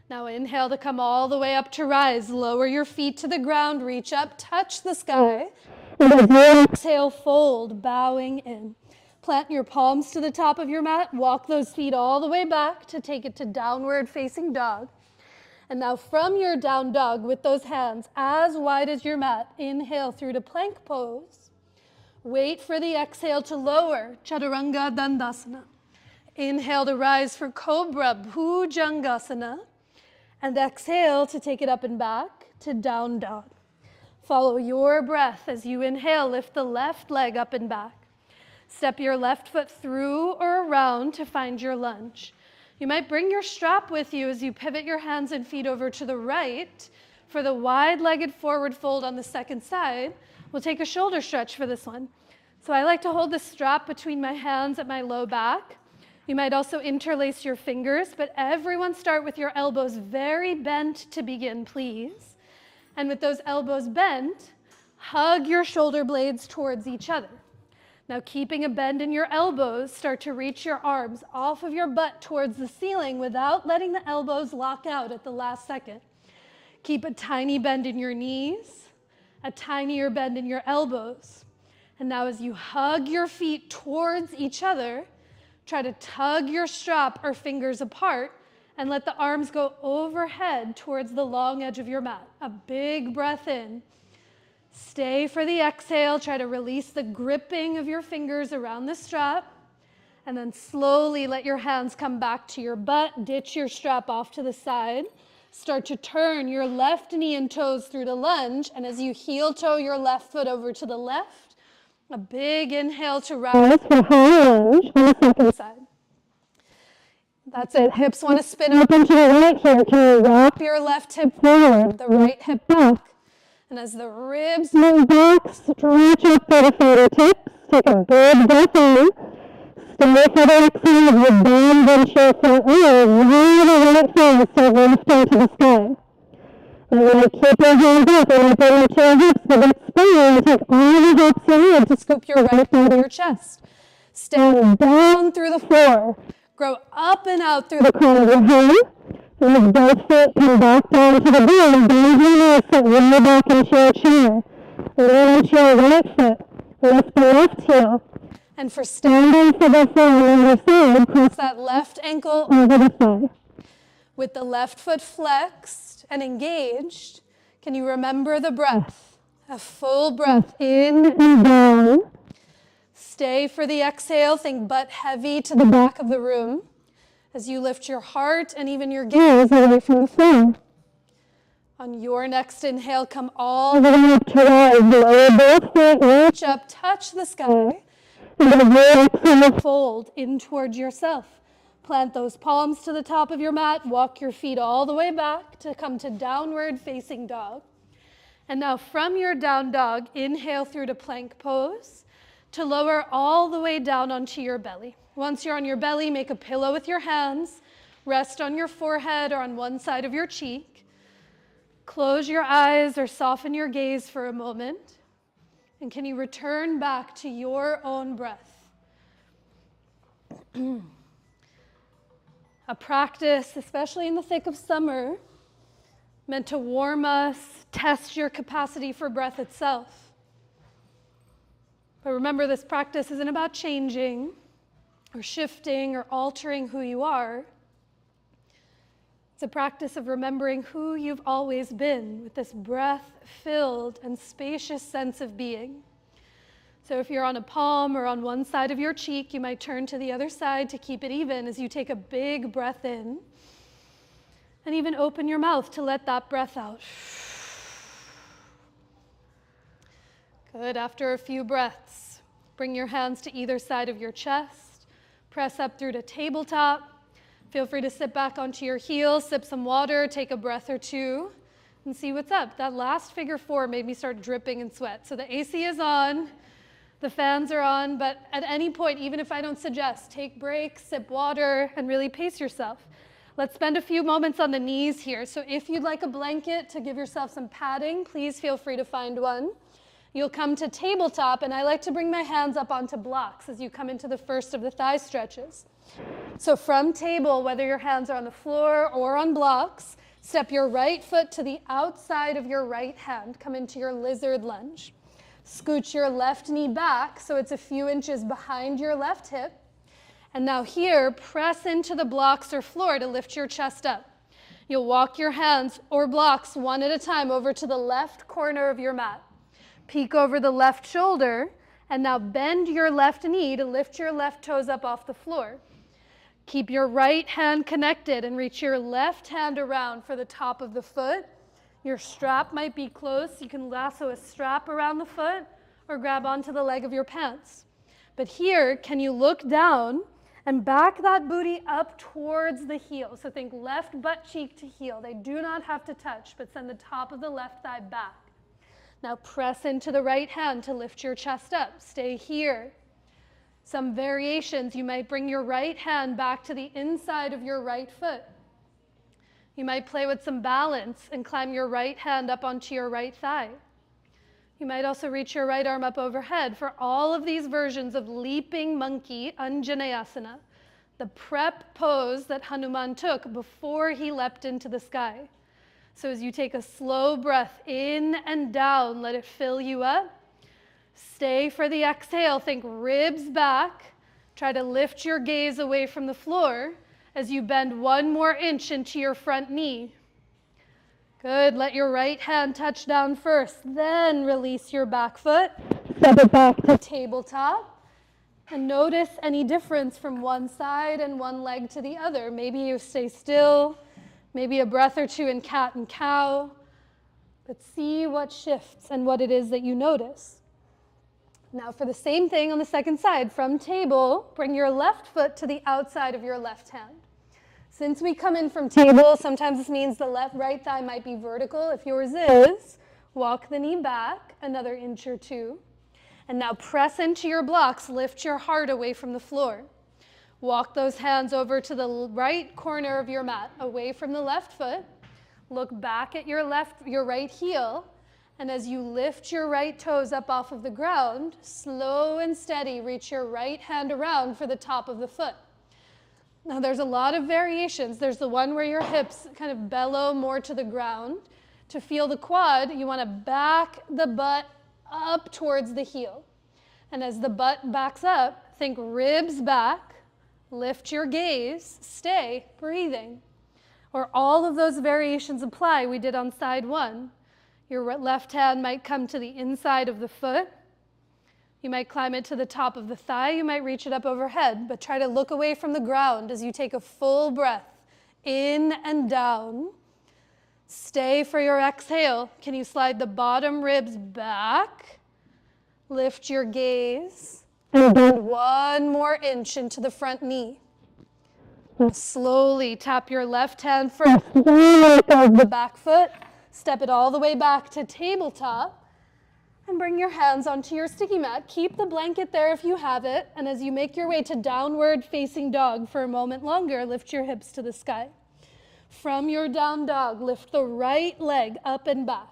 Now inhale to come all the way up to rise. Lower your feet to the ground, reach up, touch the sky. And as you exhale, fold, bowing in. Plant your palms to the top of your mat. Walk those feet all the way back to take it to downward facing dog. And now from your down dog with those hands as wide as your mat, inhale through to plank pose. Wait for the exhale to lower, Chaturanga Dandasana. Inhale to rise for Cobra Bhujangasana. And exhale to take it up and back to down dog. Follow your breath as you inhale, lift the left leg up and back. Step your left foot through or around to find your lunge. You might bring your strap with you as you pivot your hands and feet over to the right for the wide-legged forward fold on the second side. We'll take a shoulder stretch for this one. So I like to hold the strap between my hands at my low back. You might also interlace your fingers, but everyone start with your elbows very bent to begin, please. And with those elbows bent, hug your shoulder blades towards each other. Now keeping a bend in your elbows, start to reach your arms off of your butt towards the ceiling without letting the elbows lock out at the last second. Keep a tiny bend in your knees, a tinier bend in your elbows. And now as you hug your feet towards each other, try to tug your strap or fingers apart and let the arms go overhead towards the long edge of your mat. A big breath in. Stay for the exhale. Try to release the gripping of your fingers around the strap. And then slowly let your hands come back to your butt. Ditch your strap off to the side. Start to turn your left knee and toes through to lunge. And as you heel toe your left foot over to the left, a big inhale to rise for high lunge on the second side. That's it. Hips want to spin open to the right here. Can you wrap your left hip forward, the right hip back? And as the ribs move back, stretch up through the fingertips. Take a big breath in. Stay for the exhale as you bend into your front leg. Roll the right thigh so lift into the sky. And when you keep your hands up and open into your hips with that spine, take all the hips you need to scoop your right thigh to your chest. Stand down through the floor. Grow up and out through the crown of your head. And as both feet come back down to the ground, bend your knees, sit way back into your chair. Lean into your right foot. Lift the left heel. And for standing for the floor on the other side, press that left ankle over the thigh. With the left foot flexed and engaged, can you remember the breath? A full breath in and down. Stay for the exhale. Think butt heavy to the back of the room as you lift your heart and even your gaze away from the floor. On your next inhale, come all the way up to rise. Lower both feet, reach up, touch the sky. And then your exhale, fold in towards yourself. Plant those palms to the top of your mat. Walk your feet all the way back to come to downward facing dog. And now from your down dog, inhale through to plank pose to lower all the way down onto your belly. Once you're on your belly, make a pillow with your hands. Rest on your forehead or on one side of your cheek. Close your eyes or soften your gaze for a moment. And can you return back to your own breath? A practice, especially in the thick of summer, meant to warm us, test your capacity for breath itself. But remember, this practice isn't about changing or shifting or altering who you are. It's a practice of remembering who you've always been with this breath-filled and spacious sense of being. So if you're on a palm or on one side of your cheek, you might turn to the other side to keep it even as you take a big breath in. And even open your mouth to let that breath out. Good. After a few breaths, bring your hands to either side of your chest. Press up through to tabletop. Feel free to sit back onto your heels, sip some water, take a breath or two, and see what's up. That last figure 4 made me start dripping in sweat. So the AC is on, the fans are on, but at any point, even if I don't suggest, take breaks, sip water, and really pace yourself. Let's spend a few moments on the knees here. So if you'd like a blanket to give yourself some padding, please feel free to find one. You'll come to tabletop, and I like to bring my hands up onto blocks as you come into the first of the thigh stretches. So from table, whether your hands are on the floor or on blocks, step your right foot to the outside of your right hand. Come into your lizard lunge. Scooch your left knee back so it's a few inches behind your left hip. And now here, press into the blocks or floor to lift your chest up. You'll walk your hands or blocks one at a time over to the left corner of your mat. Peek over the left shoulder, and now bend your left knee to lift your left toes up off the floor. Keep your right hand connected and reach your left hand around for the top of the foot. Your strap might be close. You can lasso a strap around the foot or grab onto the leg of your pants. But here, can you look down and back that booty up towards the heel? So think left butt cheek to heel. They do not have to touch, but send the top of the left thigh back. Now press into the right hand to lift your chest up. Stay here. Some variations, you might bring your right hand back to the inside of your right foot. You might play with some balance and climb your right hand up onto your right thigh. You might also reach your right arm up overhead. For all of these versions of leaping monkey, Anjaneyasana, the prep pose that Hanuman took before he leapt into the sky. So as you take a slow breath in and down, let it fill you up. Stay for the exhale. Think ribs back. Try to lift your gaze away from the floor as you bend 1 more inch into your front knee. Good. Let your right hand touch down first. Then release your back foot. Step it back to tabletop. And notice any difference from one side and one leg to the other. Maybe you stay still. Maybe a breath or two in cat and cow. But see what shifts and what it is that you notice. Now for the same thing on the second side, from table, bring your left foot to the outside of your left hand. Since we come in from table, sometimes this means the right thigh might be vertical. If yours is, walk the knee back another inch or two. And now press into your blocks, lift your heart away from the floor. Walk those hands over to the right corner of your mat, away from the left foot. Look back at your right heel. And as you lift your right toes up off of the ground, slow and steady, reach your right hand around for the top of the foot. Now there's a lot of variations. There's the one where your hips kind of bellow more to the ground. To feel the quad, you want to back the butt up towards the heel. And as the butt backs up, think ribs back, lift your gaze, stay breathing. or all of those variations apply we did on side one. Your left hand might come to the inside of the foot. You might climb it to the top of the thigh. You might reach it up overhead, but try to look away from the ground as you take a full breath in and down. Stay for your exhale. Can you slide the bottom ribs back? Lift your gaze and bend 1 more inch into the front knee. Slowly tap your left hand first of the back foot. Step it all the way back to tabletop and bring your hands onto your sticky mat. Keep the blanket there if you have it. And as you make your way to downward facing dog for a moment longer, lift your hips to the sky. From your down dog, lift the right leg up and back.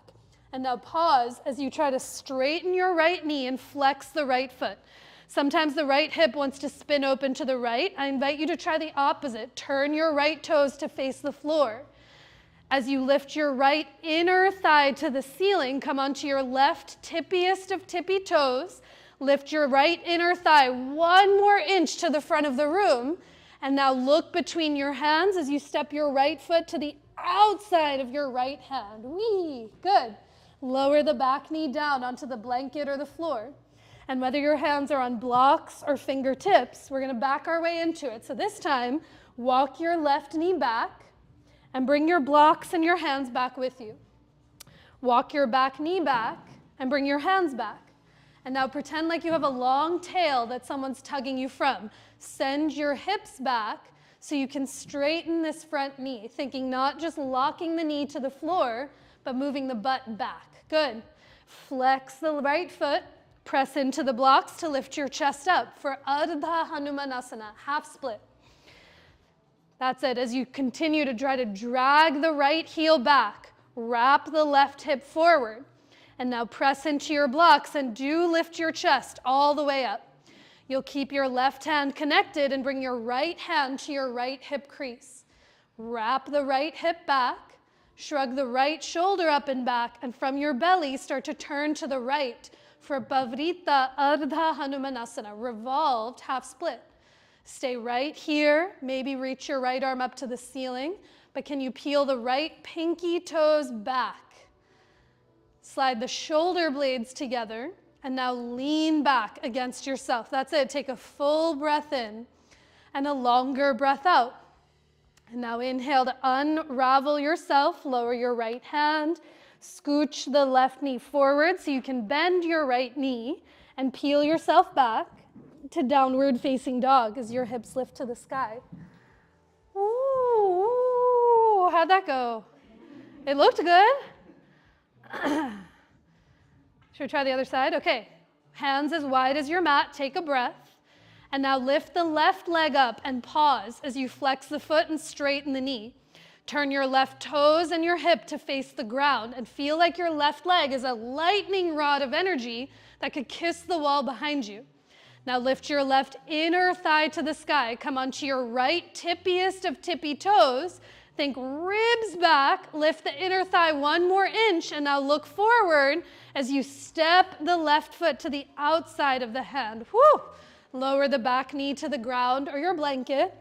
And now pause as you try to straighten your right knee and flex the right foot. Sometimes the right hip wants to spin open to the right. I invite you to try the opposite. Turn your right toes to face the floor. As you lift your right inner thigh to the ceiling, come onto your left tippiest of tippy toes. Lift your right inner thigh 1 more inch to the front of the room. And now look between your hands as you step your right foot to the outside of your right hand. Whee! Good. Lower the back knee down onto the blanket or the floor. And whether your hands are on blocks or fingertips, we're going to back our way into it. So this time, walk your left knee back and bring your blocks and your hands back with you. Walk your back knee back and bring your hands back. And now pretend like you have a long tail that someone's tugging you from. Send your hips back so you can straighten this front knee, thinking not just locking the knee to the floor, but moving the butt back. Good. Flex the right foot. Press into the blocks to lift your chest up for Ardha Hanumanasana, half split. That's it. As you continue to try to drag the right heel back, wrap the left hip forward, and now press into your blocks and do lift your chest all the way up. You'll keep your left hand connected and bring your right hand to your right hip crease. Wrap the right hip back, shrug the right shoulder up and back, and from your belly start to turn to the right for Pavrita Ardha Hanumanasana, revolved half split. Stay right here, maybe reach your right arm up to the ceiling, but can you peel the right pinky toes back? Slide the shoulder blades together, and now lean back against yourself. That's it, take a full breath in and a longer breath out. And now inhale to unravel yourself, lower your right hand, scooch the left knee forward so you can bend your right knee and peel yourself back to downward facing dog as your hips lift to the sky. Ooh, how'd that go? It looked good. Should we try the other side? Okay, hands as wide as your mat, take a breath. And now lift the left leg up and pause as you flex the foot and straighten the knee. Turn your left toes and your hip to face the ground and feel like your left leg is a lightning rod of energy that could kiss the wall behind you. Now lift your left inner thigh to the sky. Come onto your right tippiest of tippy toes. Think ribs back. Lift the inner thigh 1 more inch and now look forward as you step the left foot to the outside of the hand. Whew! Lower the back knee to the ground or your blanket.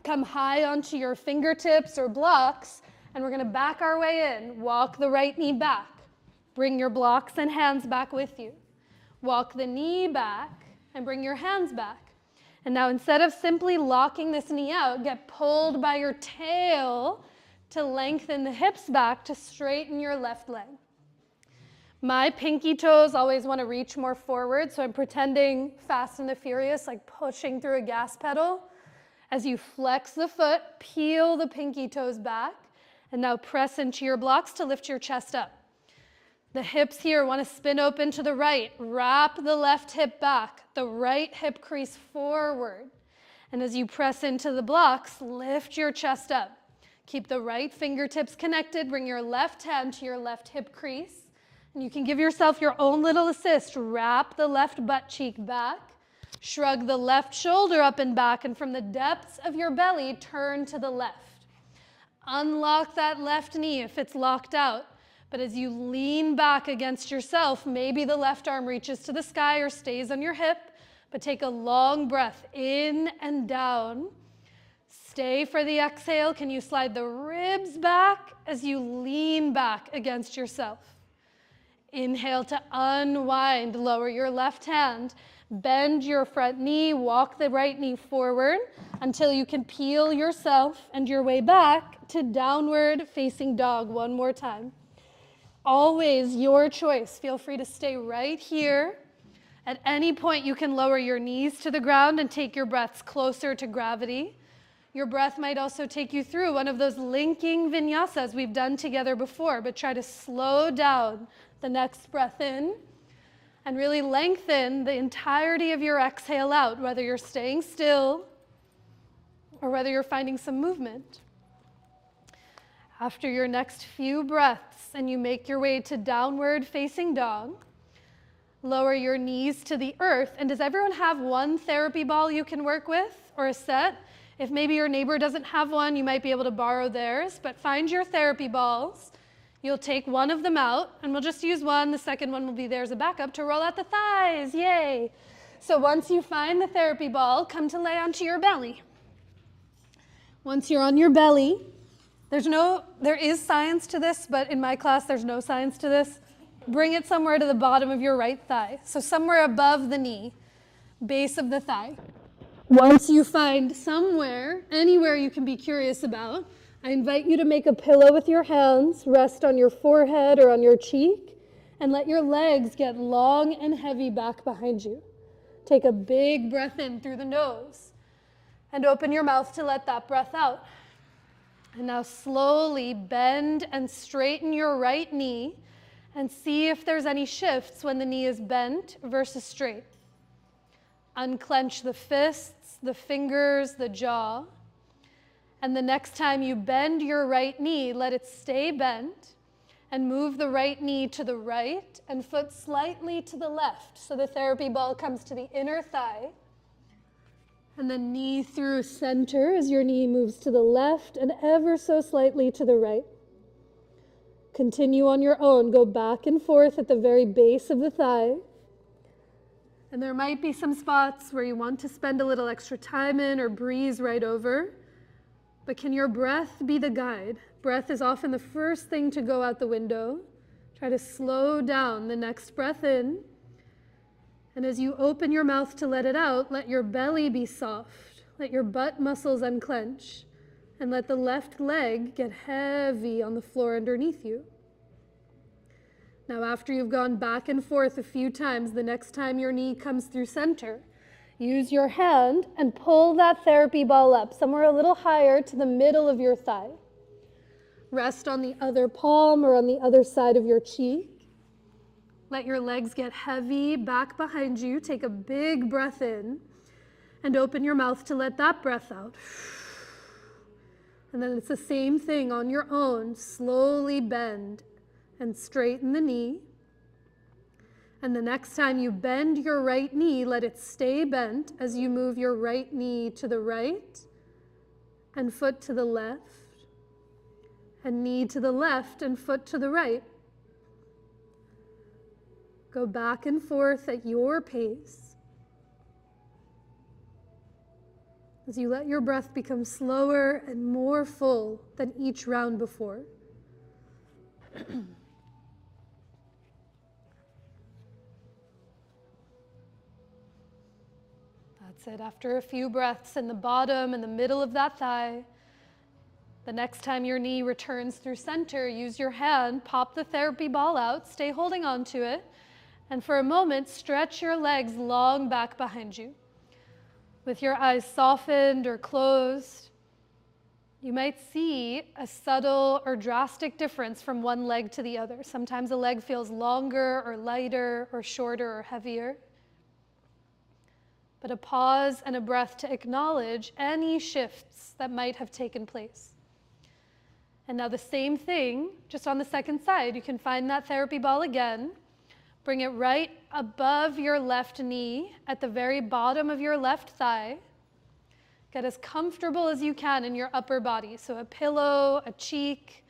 Come high onto your fingertips or blocks, and we're going to back our way in. Walk the right knee back. Bring your blocks and hands back with you. Walk the knee back and bring your hands back. And now instead of simply locking this knee out, get pulled by your tail to lengthen the hips back to straighten your left leg. My pinky toes always want to reach more forward, so I'm pretending Fast and the Furious, like pushing through a gas pedal. As you flex the foot, peel the pinky toes back, and now press into your blocks to lift your chest up. The hips here want to spin open to the right. Wrap the left hip back, the right hip crease forward. And as you press into the blocks, lift your chest up. Keep the right fingertips connected. Bring your left hand to your left hip crease. And you can give yourself your own little assist. Wrap the left butt cheek back. Shrug the left shoulder up and back, and from the depths of your belly, turn to the left. Unlock that left knee if it's locked out. But as you lean back against yourself, maybe the left arm reaches to the sky or stays on your hip, but take a long breath in and down. stay for the exhale, can you slide the ribs back as you lean back against yourself? Inhale to unwind, lower your left hand, bend your front knee, walk the right knee forward until you can peel yourself and your way back to downward facing dog one more time. Always your choice. Feel free to stay right here. At any point, you can lower your knees to the ground and take your breaths closer to gravity. Your breath might also take you through one of those linking vinyasas we've done together before, but try to slow down the next breath in and really lengthen the entirety of your exhale out, whether you're staying still or whether you're finding some movement. After your next few breaths and you make your way to downward facing dog, lower your knees to the earth. And does everyone have one therapy ball you can work with or a set? If maybe your neighbor doesn't have one, you might be able to borrow theirs, but find your therapy balls. You'll take one of them out, and we'll just use one. The second one will be there as a backup to roll out the thighs. Yay! So once you find the therapy ball, come to lay onto your belly. Once you're on your belly, there is science to this, but in my class, there's no science to this. Bring it somewhere to the bottom of your right thigh. So somewhere above the knee, base of the thigh. Once you find somewhere, anywhere you can be curious about, I invite you to make a pillow with your hands, rest on your forehead or on your cheek, and let your legs get long and heavy back behind you. Take a big breath in through the nose and open your mouth to let that breath out. And now slowly bend and straighten your right knee and see if there's any shifts when the knee is bent versus straight. Unclench the fists, the fingers, the jaw. And the next time you bend your right knee, let it stay bent and move the right knee to the right and foot slightly to the left so the therapy ball comes to the inner thigh. And then knee through center as your knee moves to the left and ever so slightly to the right. Continue on your own. Go back and forth at the very base of the thigh. And there might be some spots where you want to spend a little extra time in or breeze right over. But can your breath be the guide? Breath is often the first thing to go out the window. Try to slow down the next breath in. And as you open your mouth to let it out, let your belly be soft. Let your butt muscles unclench. And let the left leg get heavy on the floor underneath you. Now, after you've gone back and forth a few times, the next time your knee comes through center, use your hand and pull that therapy ball up somewhere a little higher to the middle of your thigh. Rest on the other palm or on the other side of your cheek. Let your legs get heavy back behind you. Take a big breath in and open your mouth to let that breath out. And then it's the same thing on your own. Slowly bend and straighten the knee. And the next time you bend your right knee, let it stay bent as you move your right knee to the right and foot to the left, and knee to the left and foot to the right. Go back and forth at your pace as you let your breath become slower and more full than each round before. That's it. After a few breaths in the bottom and the middle of that thigh, the next time your knee returns through center, use your hand, pop the therapy ball out, stay holding on to it, and for a moment, stretch your legs long back behind you. With your eyes softened or closed, you might see a subtle or drastic difference from one leg to the other. Sometimes a leg feels longer or lighter or shorter or heavier. But a pause and a breath to acknowledge any shifts that might have taken place. And now the same thing, just on the second side. You can find that therapy ball again. Bring it right above your left knee at the very bottom of your left thigh. Get as comfortable as you can in your upper body. So a pillow, a cheek,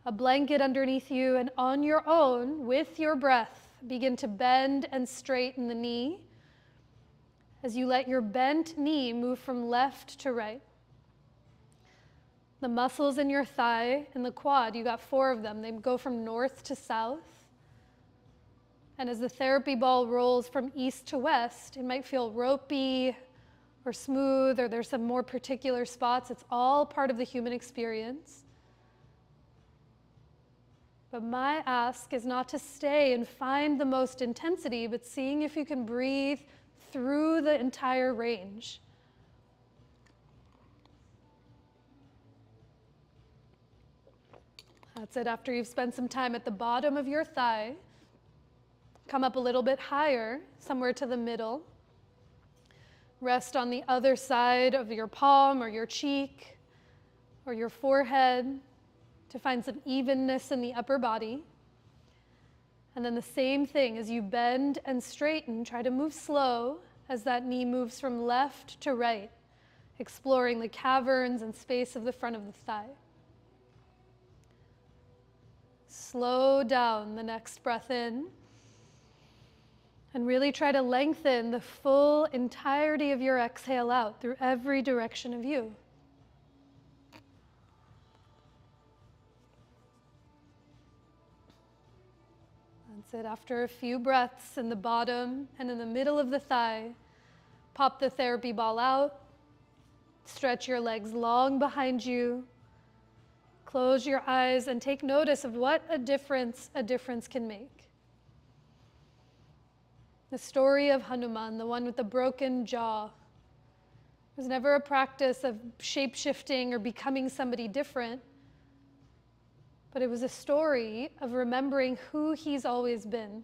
a blanket underneath you, and on your own, with your breath, begin to bend and straighten the knee as you let your bent knee move from left to right. The muscles in your thigh and the quad, you got 4 of them. They go from north to south. And as the therapy ball rolls from east to west, it might feel ropey or smooth, or there's some more particular spots. It's all part of the human experience. But my ask is not to stay and find the most intensity, but seeing if you can breathe through the entire range. That's it. After you've spent some time at the bottom of your thigh, come up a little bit higher, somewhere to the middle. Rest on the other side of your palm or your cheek or your forehead to find some evenness in the upper body. And then the same thing, as you bend and straighten, try to move slow as that knee moves from left to right, exploring the caverns and space of the front of the thigh. Slow down the next breath in. And really try to lengthen the full entirety of your exhale out through every direction of you. That's it. After a few breaths in the bottom and in the middle of the thigh, pop the therapy ball out. Stretch your legs long behind you. Close your eyes and take notice of what a difference can make. The story of Hanuman, the one with the broken jaw, was never a practice of shape-shifting or becoming somebody different, but it was a story of remembering who he's always been.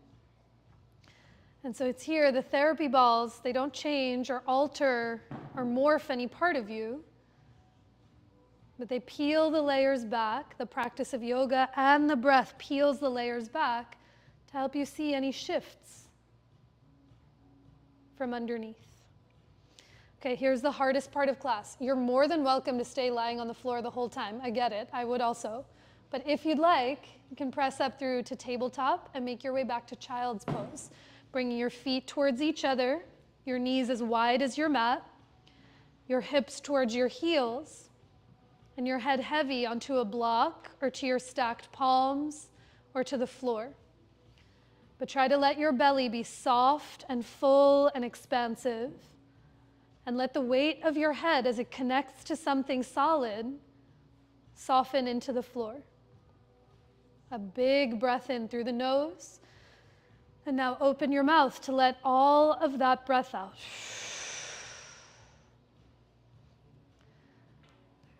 And so it's here, the therapy balls, they don't change or alter or morph any part of you, but they peel the layers back. The practice of yoga and the breath peels the layers back to help you see any shifts from underneath. Okay, here's the hardest part of class. You're more than welcome to stay lying on the floor the whole time. I get it, I would also. But if you'd like, you can press up through to tabletop and make your way back to child's pose. Bringing your feet towards each other, your knees as wide as your mat, your hips towards your heels, and your head heavy onto a block or to your stacked palms or to the floor. But try to let your belly be soft and full and expansive, and let the weight of your head as it connects to something solid soften into the floor. A big breath in through the nose, and now open your mouth to let all of that breath out.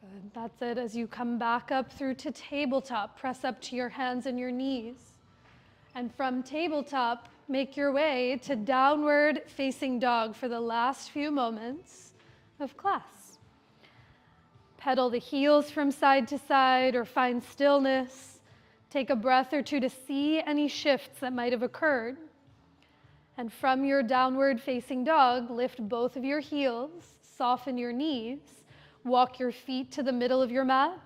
Good. That's it. As you come back up through to tabletop, press up to your hands and your knees. And from tabletop, make your way to downward facing dog for the last few moments of class. Pedal the heels from side to side or find stillness. Take a breath or two to see any shifts that might have occurred. And from your downward facing dog, lift both of your heels, soften your knees, walk your feet to the middle of your mat,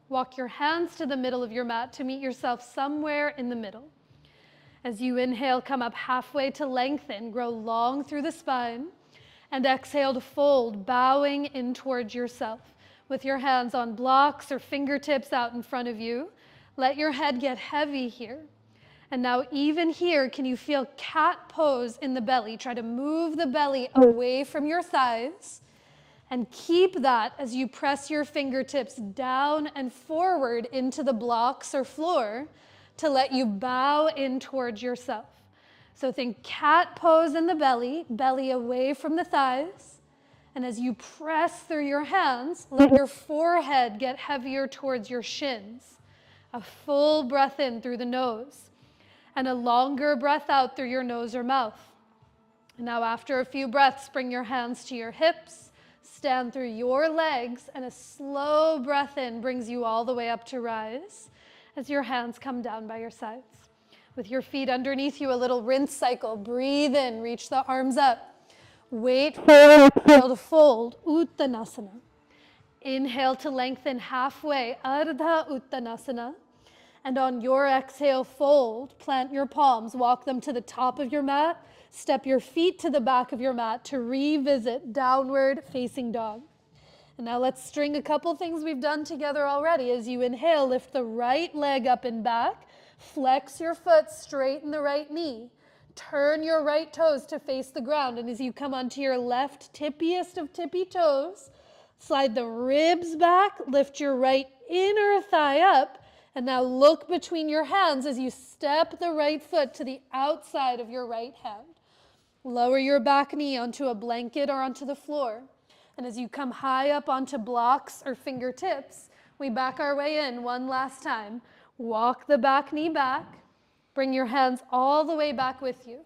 walk your hands to the middle of your mat to meet yourself somewhere in the middle. As you inhale, come up halfway to lengthen, grow long through the spine, and exhale to fold, bowing in towards yourself. With your hands on blocks or fingertips out in front of you, let your head get heavy here. And now even here, can you feel cat pose in the belly? Try to move the belly away from your thighs, and keep that as you press your fingertips down and forward into the blocks or floor, to let you bow in towards yourself. So think cat pose in the belly, belly away from the thighs. And as you press through your hands, let your forehead get heavier towards your shins. A full breath in through the nose, and a longer breath out through your nose or mouth. And now after a few breaths, bring your hands to your hips, stand through your legs, and a slow breath in brings you all the way up to rise, as your hands come down by your sides. With your feet underneath you, a little rinse cycle. Breathe in, reach the arms up. Wait for your exhale to fold, Uttanasana. Inhale to lengthen halfway, Ardha Uttanasana. And on your exhale, fold, plant your palms, walk them to the top of your mat, step your feet to the back of your mat to revisit downward facing dog. And now let's string a couple things we've done together already. As you inhale, lift the right leg up and back. Flex your foot, straighten the right knee. Turn your right toes to face the ground. And as you come onto your left tippiest of tippy toes, slide the ribs back, lift your right inner thigh up, and now look between your hands as you step the right foot to the outside of your right hand. Lower your back knee onto a blanket or onto the floor. And as you come high up onto blocks or fingertips, we back our way in one last time. Walk the back knee back. Bring your hands all the way back with you.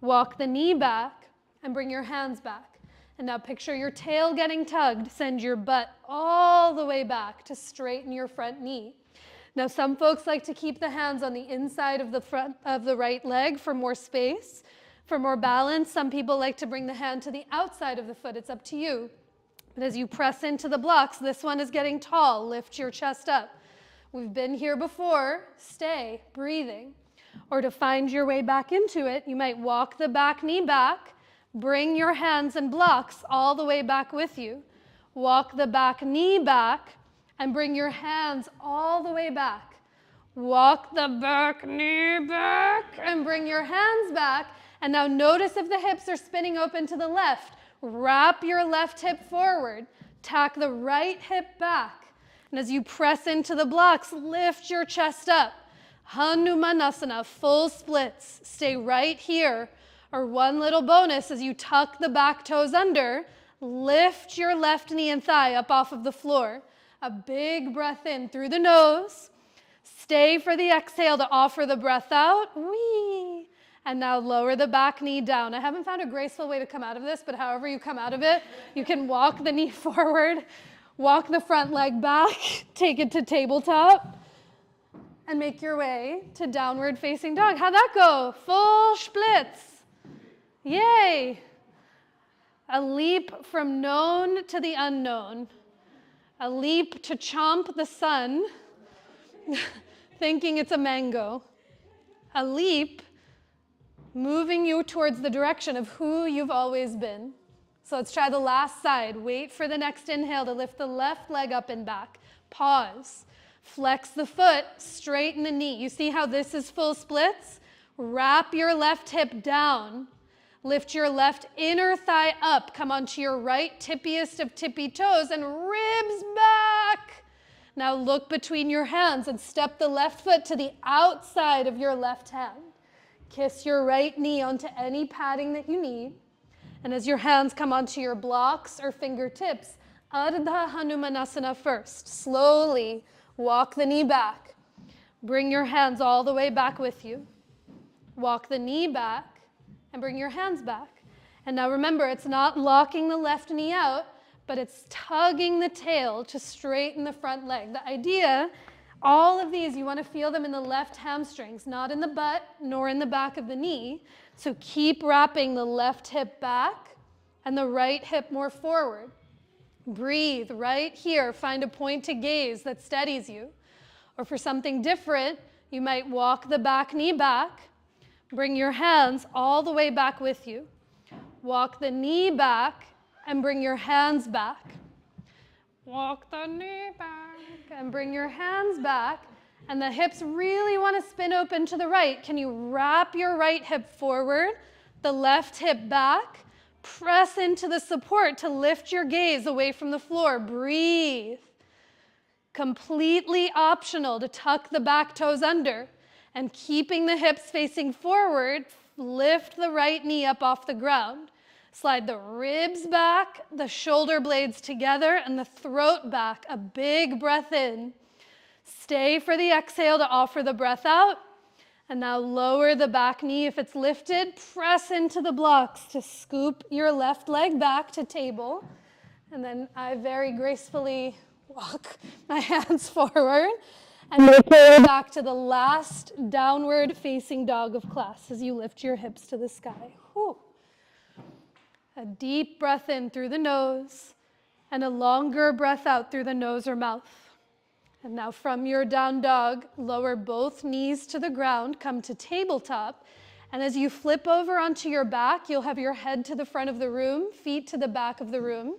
Walk the knee back and bring your hands back. And now picture your tail getting tugged. Send your butt all the way back to straighten your front knee. Now some folks like to keep the hands on the inside of the front of the right leg for more space. For more balance, some people like to bring the hand to the outside of the foot. It's up to you. But as you press into the blocks, this one is getting tall. Lift your chest up. We've been here before. Stay breathing. Or to find your way back into it, you might walk the back knee back. Bring your hands and blocks all the way back with you. Walk the back knee back and bring your hands all the way back. Walk the back knee back and bring your hands back. And now notice if the hips are spinning open to the left. Wrap your left hip forward. Tack the right hip back. And as you press into the blocks, lift your chest up. Hanumanasana, full splits. Stay right here. Or one little bonus as you tuck the back toes under, lift your left knee and thigh up off of the floor. A big breath in through the nose. Stay for the exhale to offer the breath out. Whee! And now lower the back knee down. I haven't found a graceful way to come out of this, but however you come out of it, you can walk the knee forward, walk the front leg back, take it to tabletop, and make your way to downward facing dog. How'd that go? Full splits. Yay! A leap from known to the unknown. A leap to chomp the sun, thinking it's a mango. A leap moving you towards the direction of who you've always been. So let's try the last side. Wait for the next inhale to lift the left leg up and back. Pause. Flex the foot, straighten the knee. You see how this is full splits? Wrap your left hip down. Lift your left inner thigh up. Come onto your right tippiest of tippy toes and ribs back. Now look between your hands and step the left foot to the outside of your left hand. Kiss your right knee onto any padding that you need. And as your hands come onto your blocks or fingertips, Ardha Hanumanasana first. Slowly walk the knee back. Bring your hands all the way back with you. Walk the knee back and bring your hands back. And now remember, it's not locking the left knee out, but it's tugging the tail to straighten the front leg. The idea, all of these, you want to feel them in the left hamstrings, not in the butt nor in the back of the knee. So keep wrapping the left hip back and the right hip more forward. Breathe right here. Find a point to gaze that steadies you. Or for something different, you might walk the back knee back. Bring your hands all the way back with you. Walk the knee back and bring your hands back. Walk the knee back and bring your hands back. And the hips really want to spin open to the right. Can you wrap your right hip forward, the left hip back? Press into the support to lift your gaze away from the floor. Breathe. Completely optional to tuck the back toes under. And keeping the hips facing forward, lift the right knee up off the ground. Slide the ribs back, the shoulder blades together, and the throat back. A big breath in. Stay for the exhale to offer the breath out. And now lower the back knee if it's lifted. Press into the blocks to scoop your left leg back to table. And then I very gracefully walk my hands forward and make your way back to the last downward facing dog of class as you lift your hips to the sky. Whew. A deep breath in through the nose and a longer breath out through the nose or mouth. And now from your down dog, lower both knees to the ground, come to tabletop. And as you flip over onto your back, you'll have your head to the front of the room, feet to the back of the room.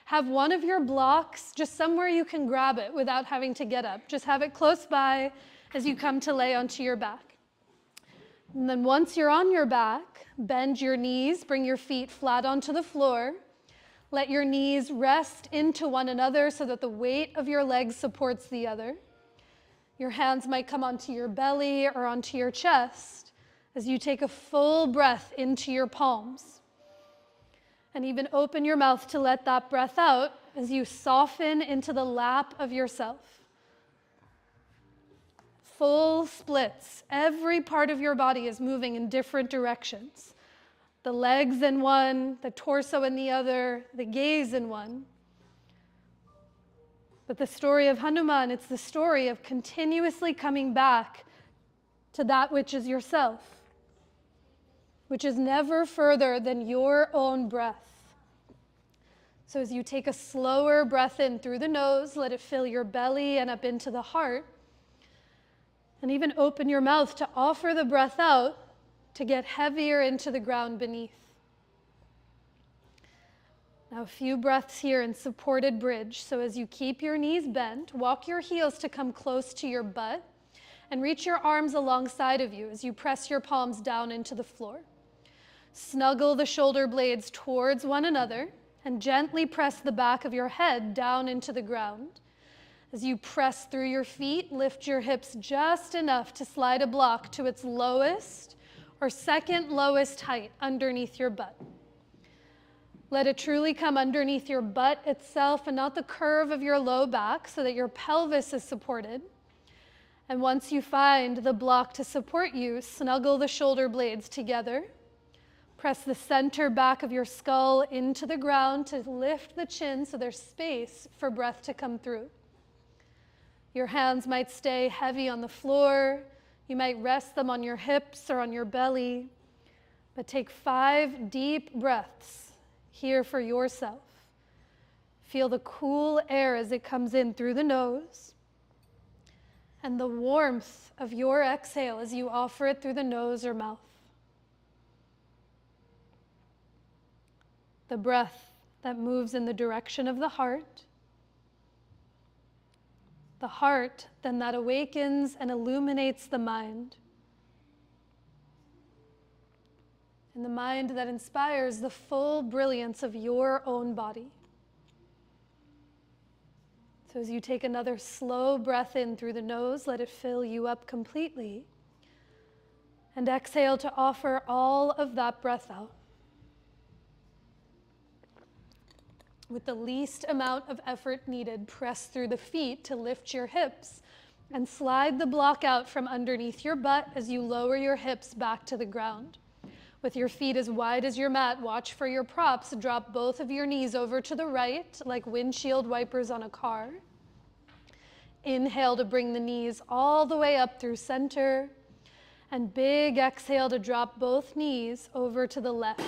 have one of your blocks just somewhere you can grab it without having to get up. Just have it close by as you come to lay onto your back. And then once you're on your back, bend your knees, bring your feet flat onto the floor. Let your knees rest into one another so that the weight of your legs supports the other. Your hands might come onto your belly or onto your chest as you take a full breath into your palms. And even open your mouth to let that breath out as you soften into the lap of yourself. Full splits. Every part of your body is moving in different directions. The legs in one, the torso in the other, the gaze in one. But the story of Hanuman, it's the story of continuously coming back to that which is yourself, which is never further than your own breath. So as you take a slower breath in through the nose, let it fill your belly and up into the heart. And even open your mouth to offer the breath out to get heavier into the ground beneath. Now a few breaths here in supported bridge. So as you keep your knees bent, walk your heels to come close to your butt and reach your arms alongside of you as you press your palms down into the floor. Snuggle the shoulder blades towards one another and gently press the back of your head down into the ground. As you press through your feet, lift your hips just enough to slide a block to its lowest or second lowest height underneath your butt. Let it truly come underneath your butt itself and not the curve of your low back so that your pelvis is supported. And once you find the block to support you, snuggle the shoulder blades together. Press the center back of your skull into the ground to lift the chin so there's space for breath to come through. Your hands might stay heavy on the floor. You might rest them on your hips or on your belly. But take 5 deep breaths here for yourself. Feel the cool air as it comes in through the nose and the warmth of your exhale as you offer it through the nose or mouth. The breath that moves in the direction of the heart. The heart then that awakens and illuminates the mind. And the mind that inspires the full brilliance of your own body. So as you take another slow breath in through the nose, let it fill you up completely. And exhale to offer all of that breath out. With the least amount of effort needed, press through the feet to lift your hips and slide the block out from underneath your butt as you lower your hips back to the ground. With your feet as wide as your mat, watch for your props. Drop both of your knees over to the right, like windshield wipers on a car. Inhale to bring the knees all the way up through center. And big exhale to drop both knees over to the left.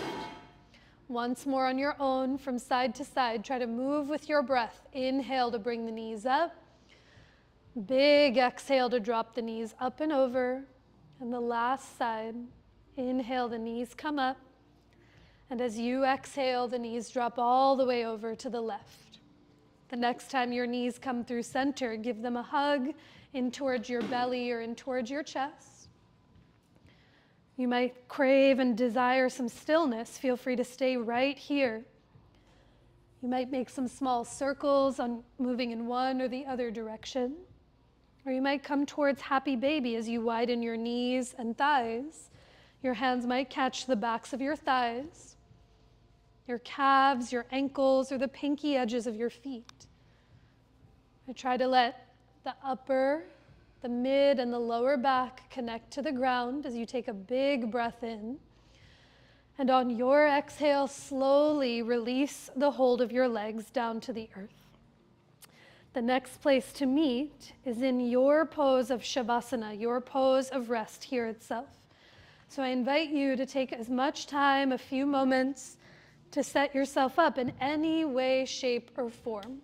Once more on your own, from side to side, try to move with your breath. Inhale to bring the knees up. Big exhale to drop the knees up and over. And the last side, inhale, the knees come up. And as you exhale, the knees drop all the way over to the left. The next time your knees come through center, give them a hug in towards your belly or in towards your chest. You might crave and desire some stillness. Feel free to stay right here. You might make some small circles on moving in one or the other direction. Or you might come towards happy baby as you widen your knees and thighs. Your hands might catch the backs of your thighs, your calves, your ankles, or the pinky edges of your feet. I try to let the upper, the mid, and the lower back connect to the ground as you take a big breath in. And on your exhale, slowly release the hold of your legs down to the earth. The next place to meet is in your pose of Shavasana, your pose of rest here itself. So I invite you to take as much time, a few moments, to set yourself up in any way, shape, or form.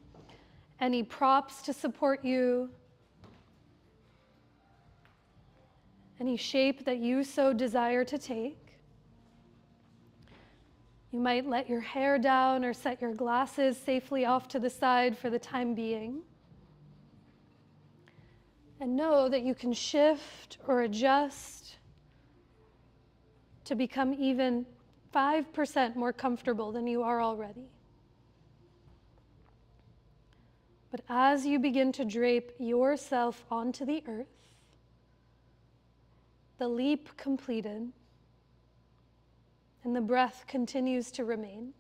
Any props to support you, any shape that you so desire to take. You might let your hair down or set your glasses safely off to the side for the time being. And know that you can shift or adjust to become even 5% more comfortable than you are already. But as you begin to drape yourself onto the earth, the leap completed, and the breath continues to remain,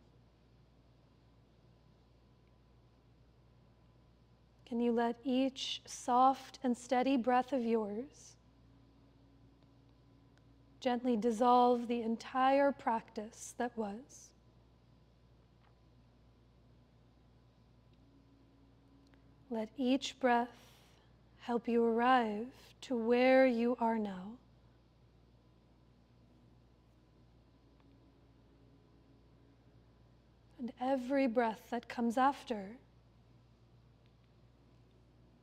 can you let each soft and steady breath of yours gently dissolve the entire practice that was? Let each breath help you arrive to where you are now. And every breath that comes after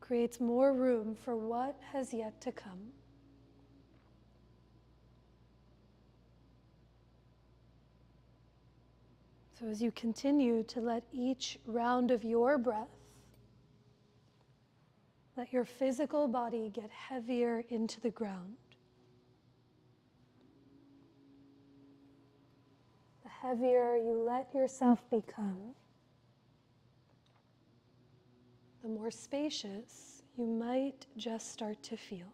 creates more room for what has yet to come. So as you continue to let each round of your breath, let your physical body get heavier into the ground. The heavier you let yourself become, the more spacious you might just start to feel.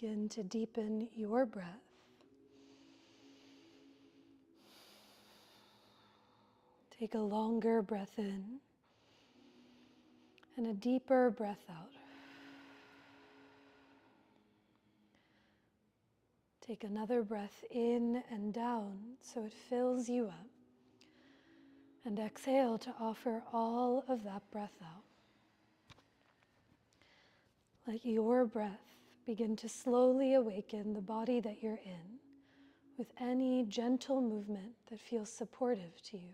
Begin to deepen your breath. Take a longer breath in and a deeper breath out. Take another breath in and down so it fills you up. And exhale to offer all of that breath out. Let your breath begin to slowly awaken the body that you're in with any gentle movement that feels supportive to you.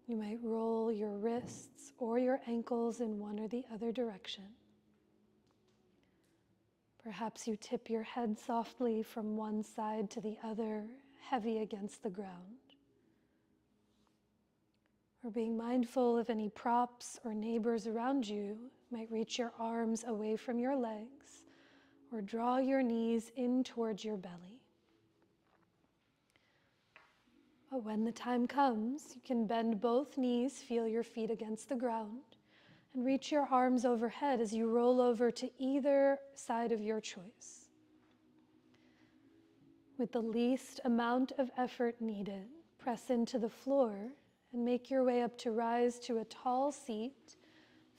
You might roll your wrists or your ankles in one or the other direction. Perhaps you tip your head softly from one side to the other, heavy against the ground. Or being mindful of any props or neighbors around you, might reach your arms away from your legs or draw your knees in towards your belly. But when the time comes, you can bend both knees, feel your feet against the ground, and reach your arms overhead as you roll over to either side of your choice. With the least amount of effort needed, press into the floor and make your way up to rise to a tall seat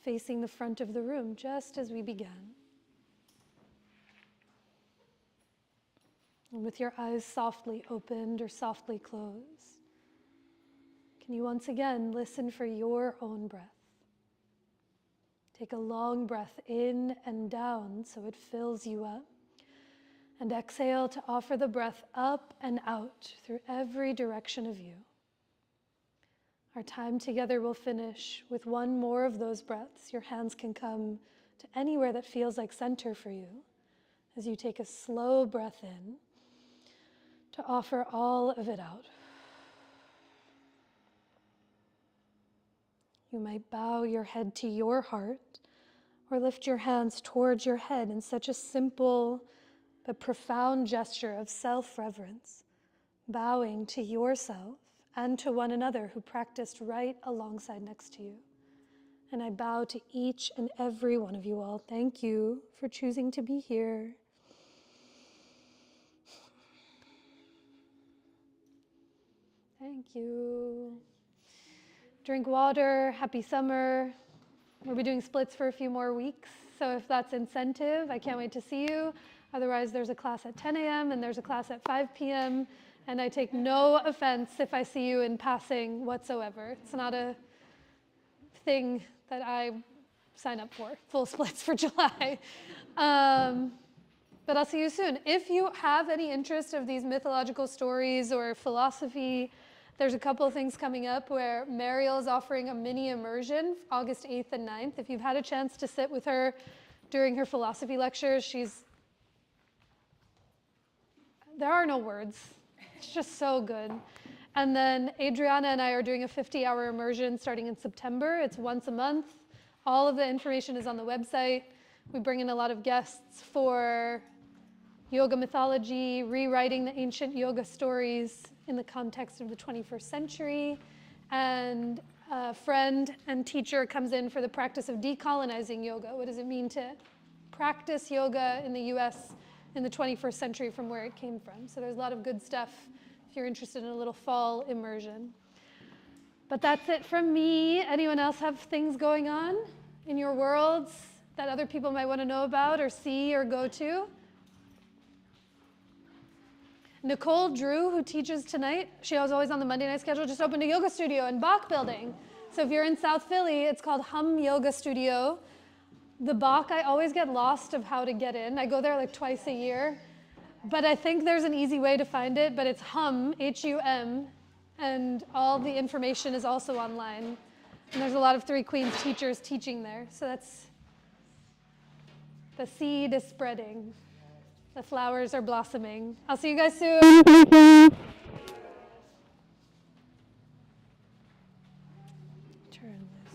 facing the front of the room, just as we began. And with your eyes softly opened or softly closed, can you once again listen for your own breath? Take a long breath in and down so it fills you up. And exhale to offer the breath up and out through every direction of you. Our time together will finish with one more of those breaths. Your hands can come to anywhere that feels like center for you as you take a slow breath in to offer all of it out. You might bow your head to your heart or lift your hands towards your head in such a simple but profound gesture of self-reverence, bowing to yourself and to one another who practiced right alongside next to you. And I bow to each and every one of you all. Thank you for choosing to be here. Thank you. Drink water, happy summer. We'll be doing splits for a few more weeks, so if that's incentive, I can't wait to see you. Otherwise, there's a class at 10 a.m. and there's a class at 5 p.m. And I take no offense if I see you in passing whatsoever. It's not a thing that I sign up for, full splits for July. But I'll see you soon. If you have any interest of these mythological stories or philosophy, there's a couple of things coming up where Mariel is offering a mini immersion August 8th and 9th. If you've had a chance to sit with her during her philosophy lectures, there are no words. It's just so good. And then Adriana and I are doing a 50-hour immersion starting in September. It's once a month. All of the information is on the website. We bring in a lot of guests for yoga mythology, rewriting the ancient yoga stories in the context of the 21st century. And a friend and teacher comes in for the practice of decolonizing yoga. What does it mean to practice yoga in the US in the 21st century from where it came from? So there's a lot of good stuff if you're interested in a little fall immersion. But that's it from me. Anyone else have things going on in your worlds that other people might want to know about or see or go to? Nicole Drew, who teaches tonight, she was always on the Monday night schedule, just opened a yoga studio in Bach Building. So if you're in South Philly, it's called Hum Yoga Studio. The Bach, I always get lost of how to get in. I go there like twice a year, but I think there's an easy way to find it, but it's Hum, H-U-M, and all the information is also online. And there's a lot of Three Queens teachers teaching there. So the seed is spreading. The flowers are blossoming. I'll see you guys soon. Turn this.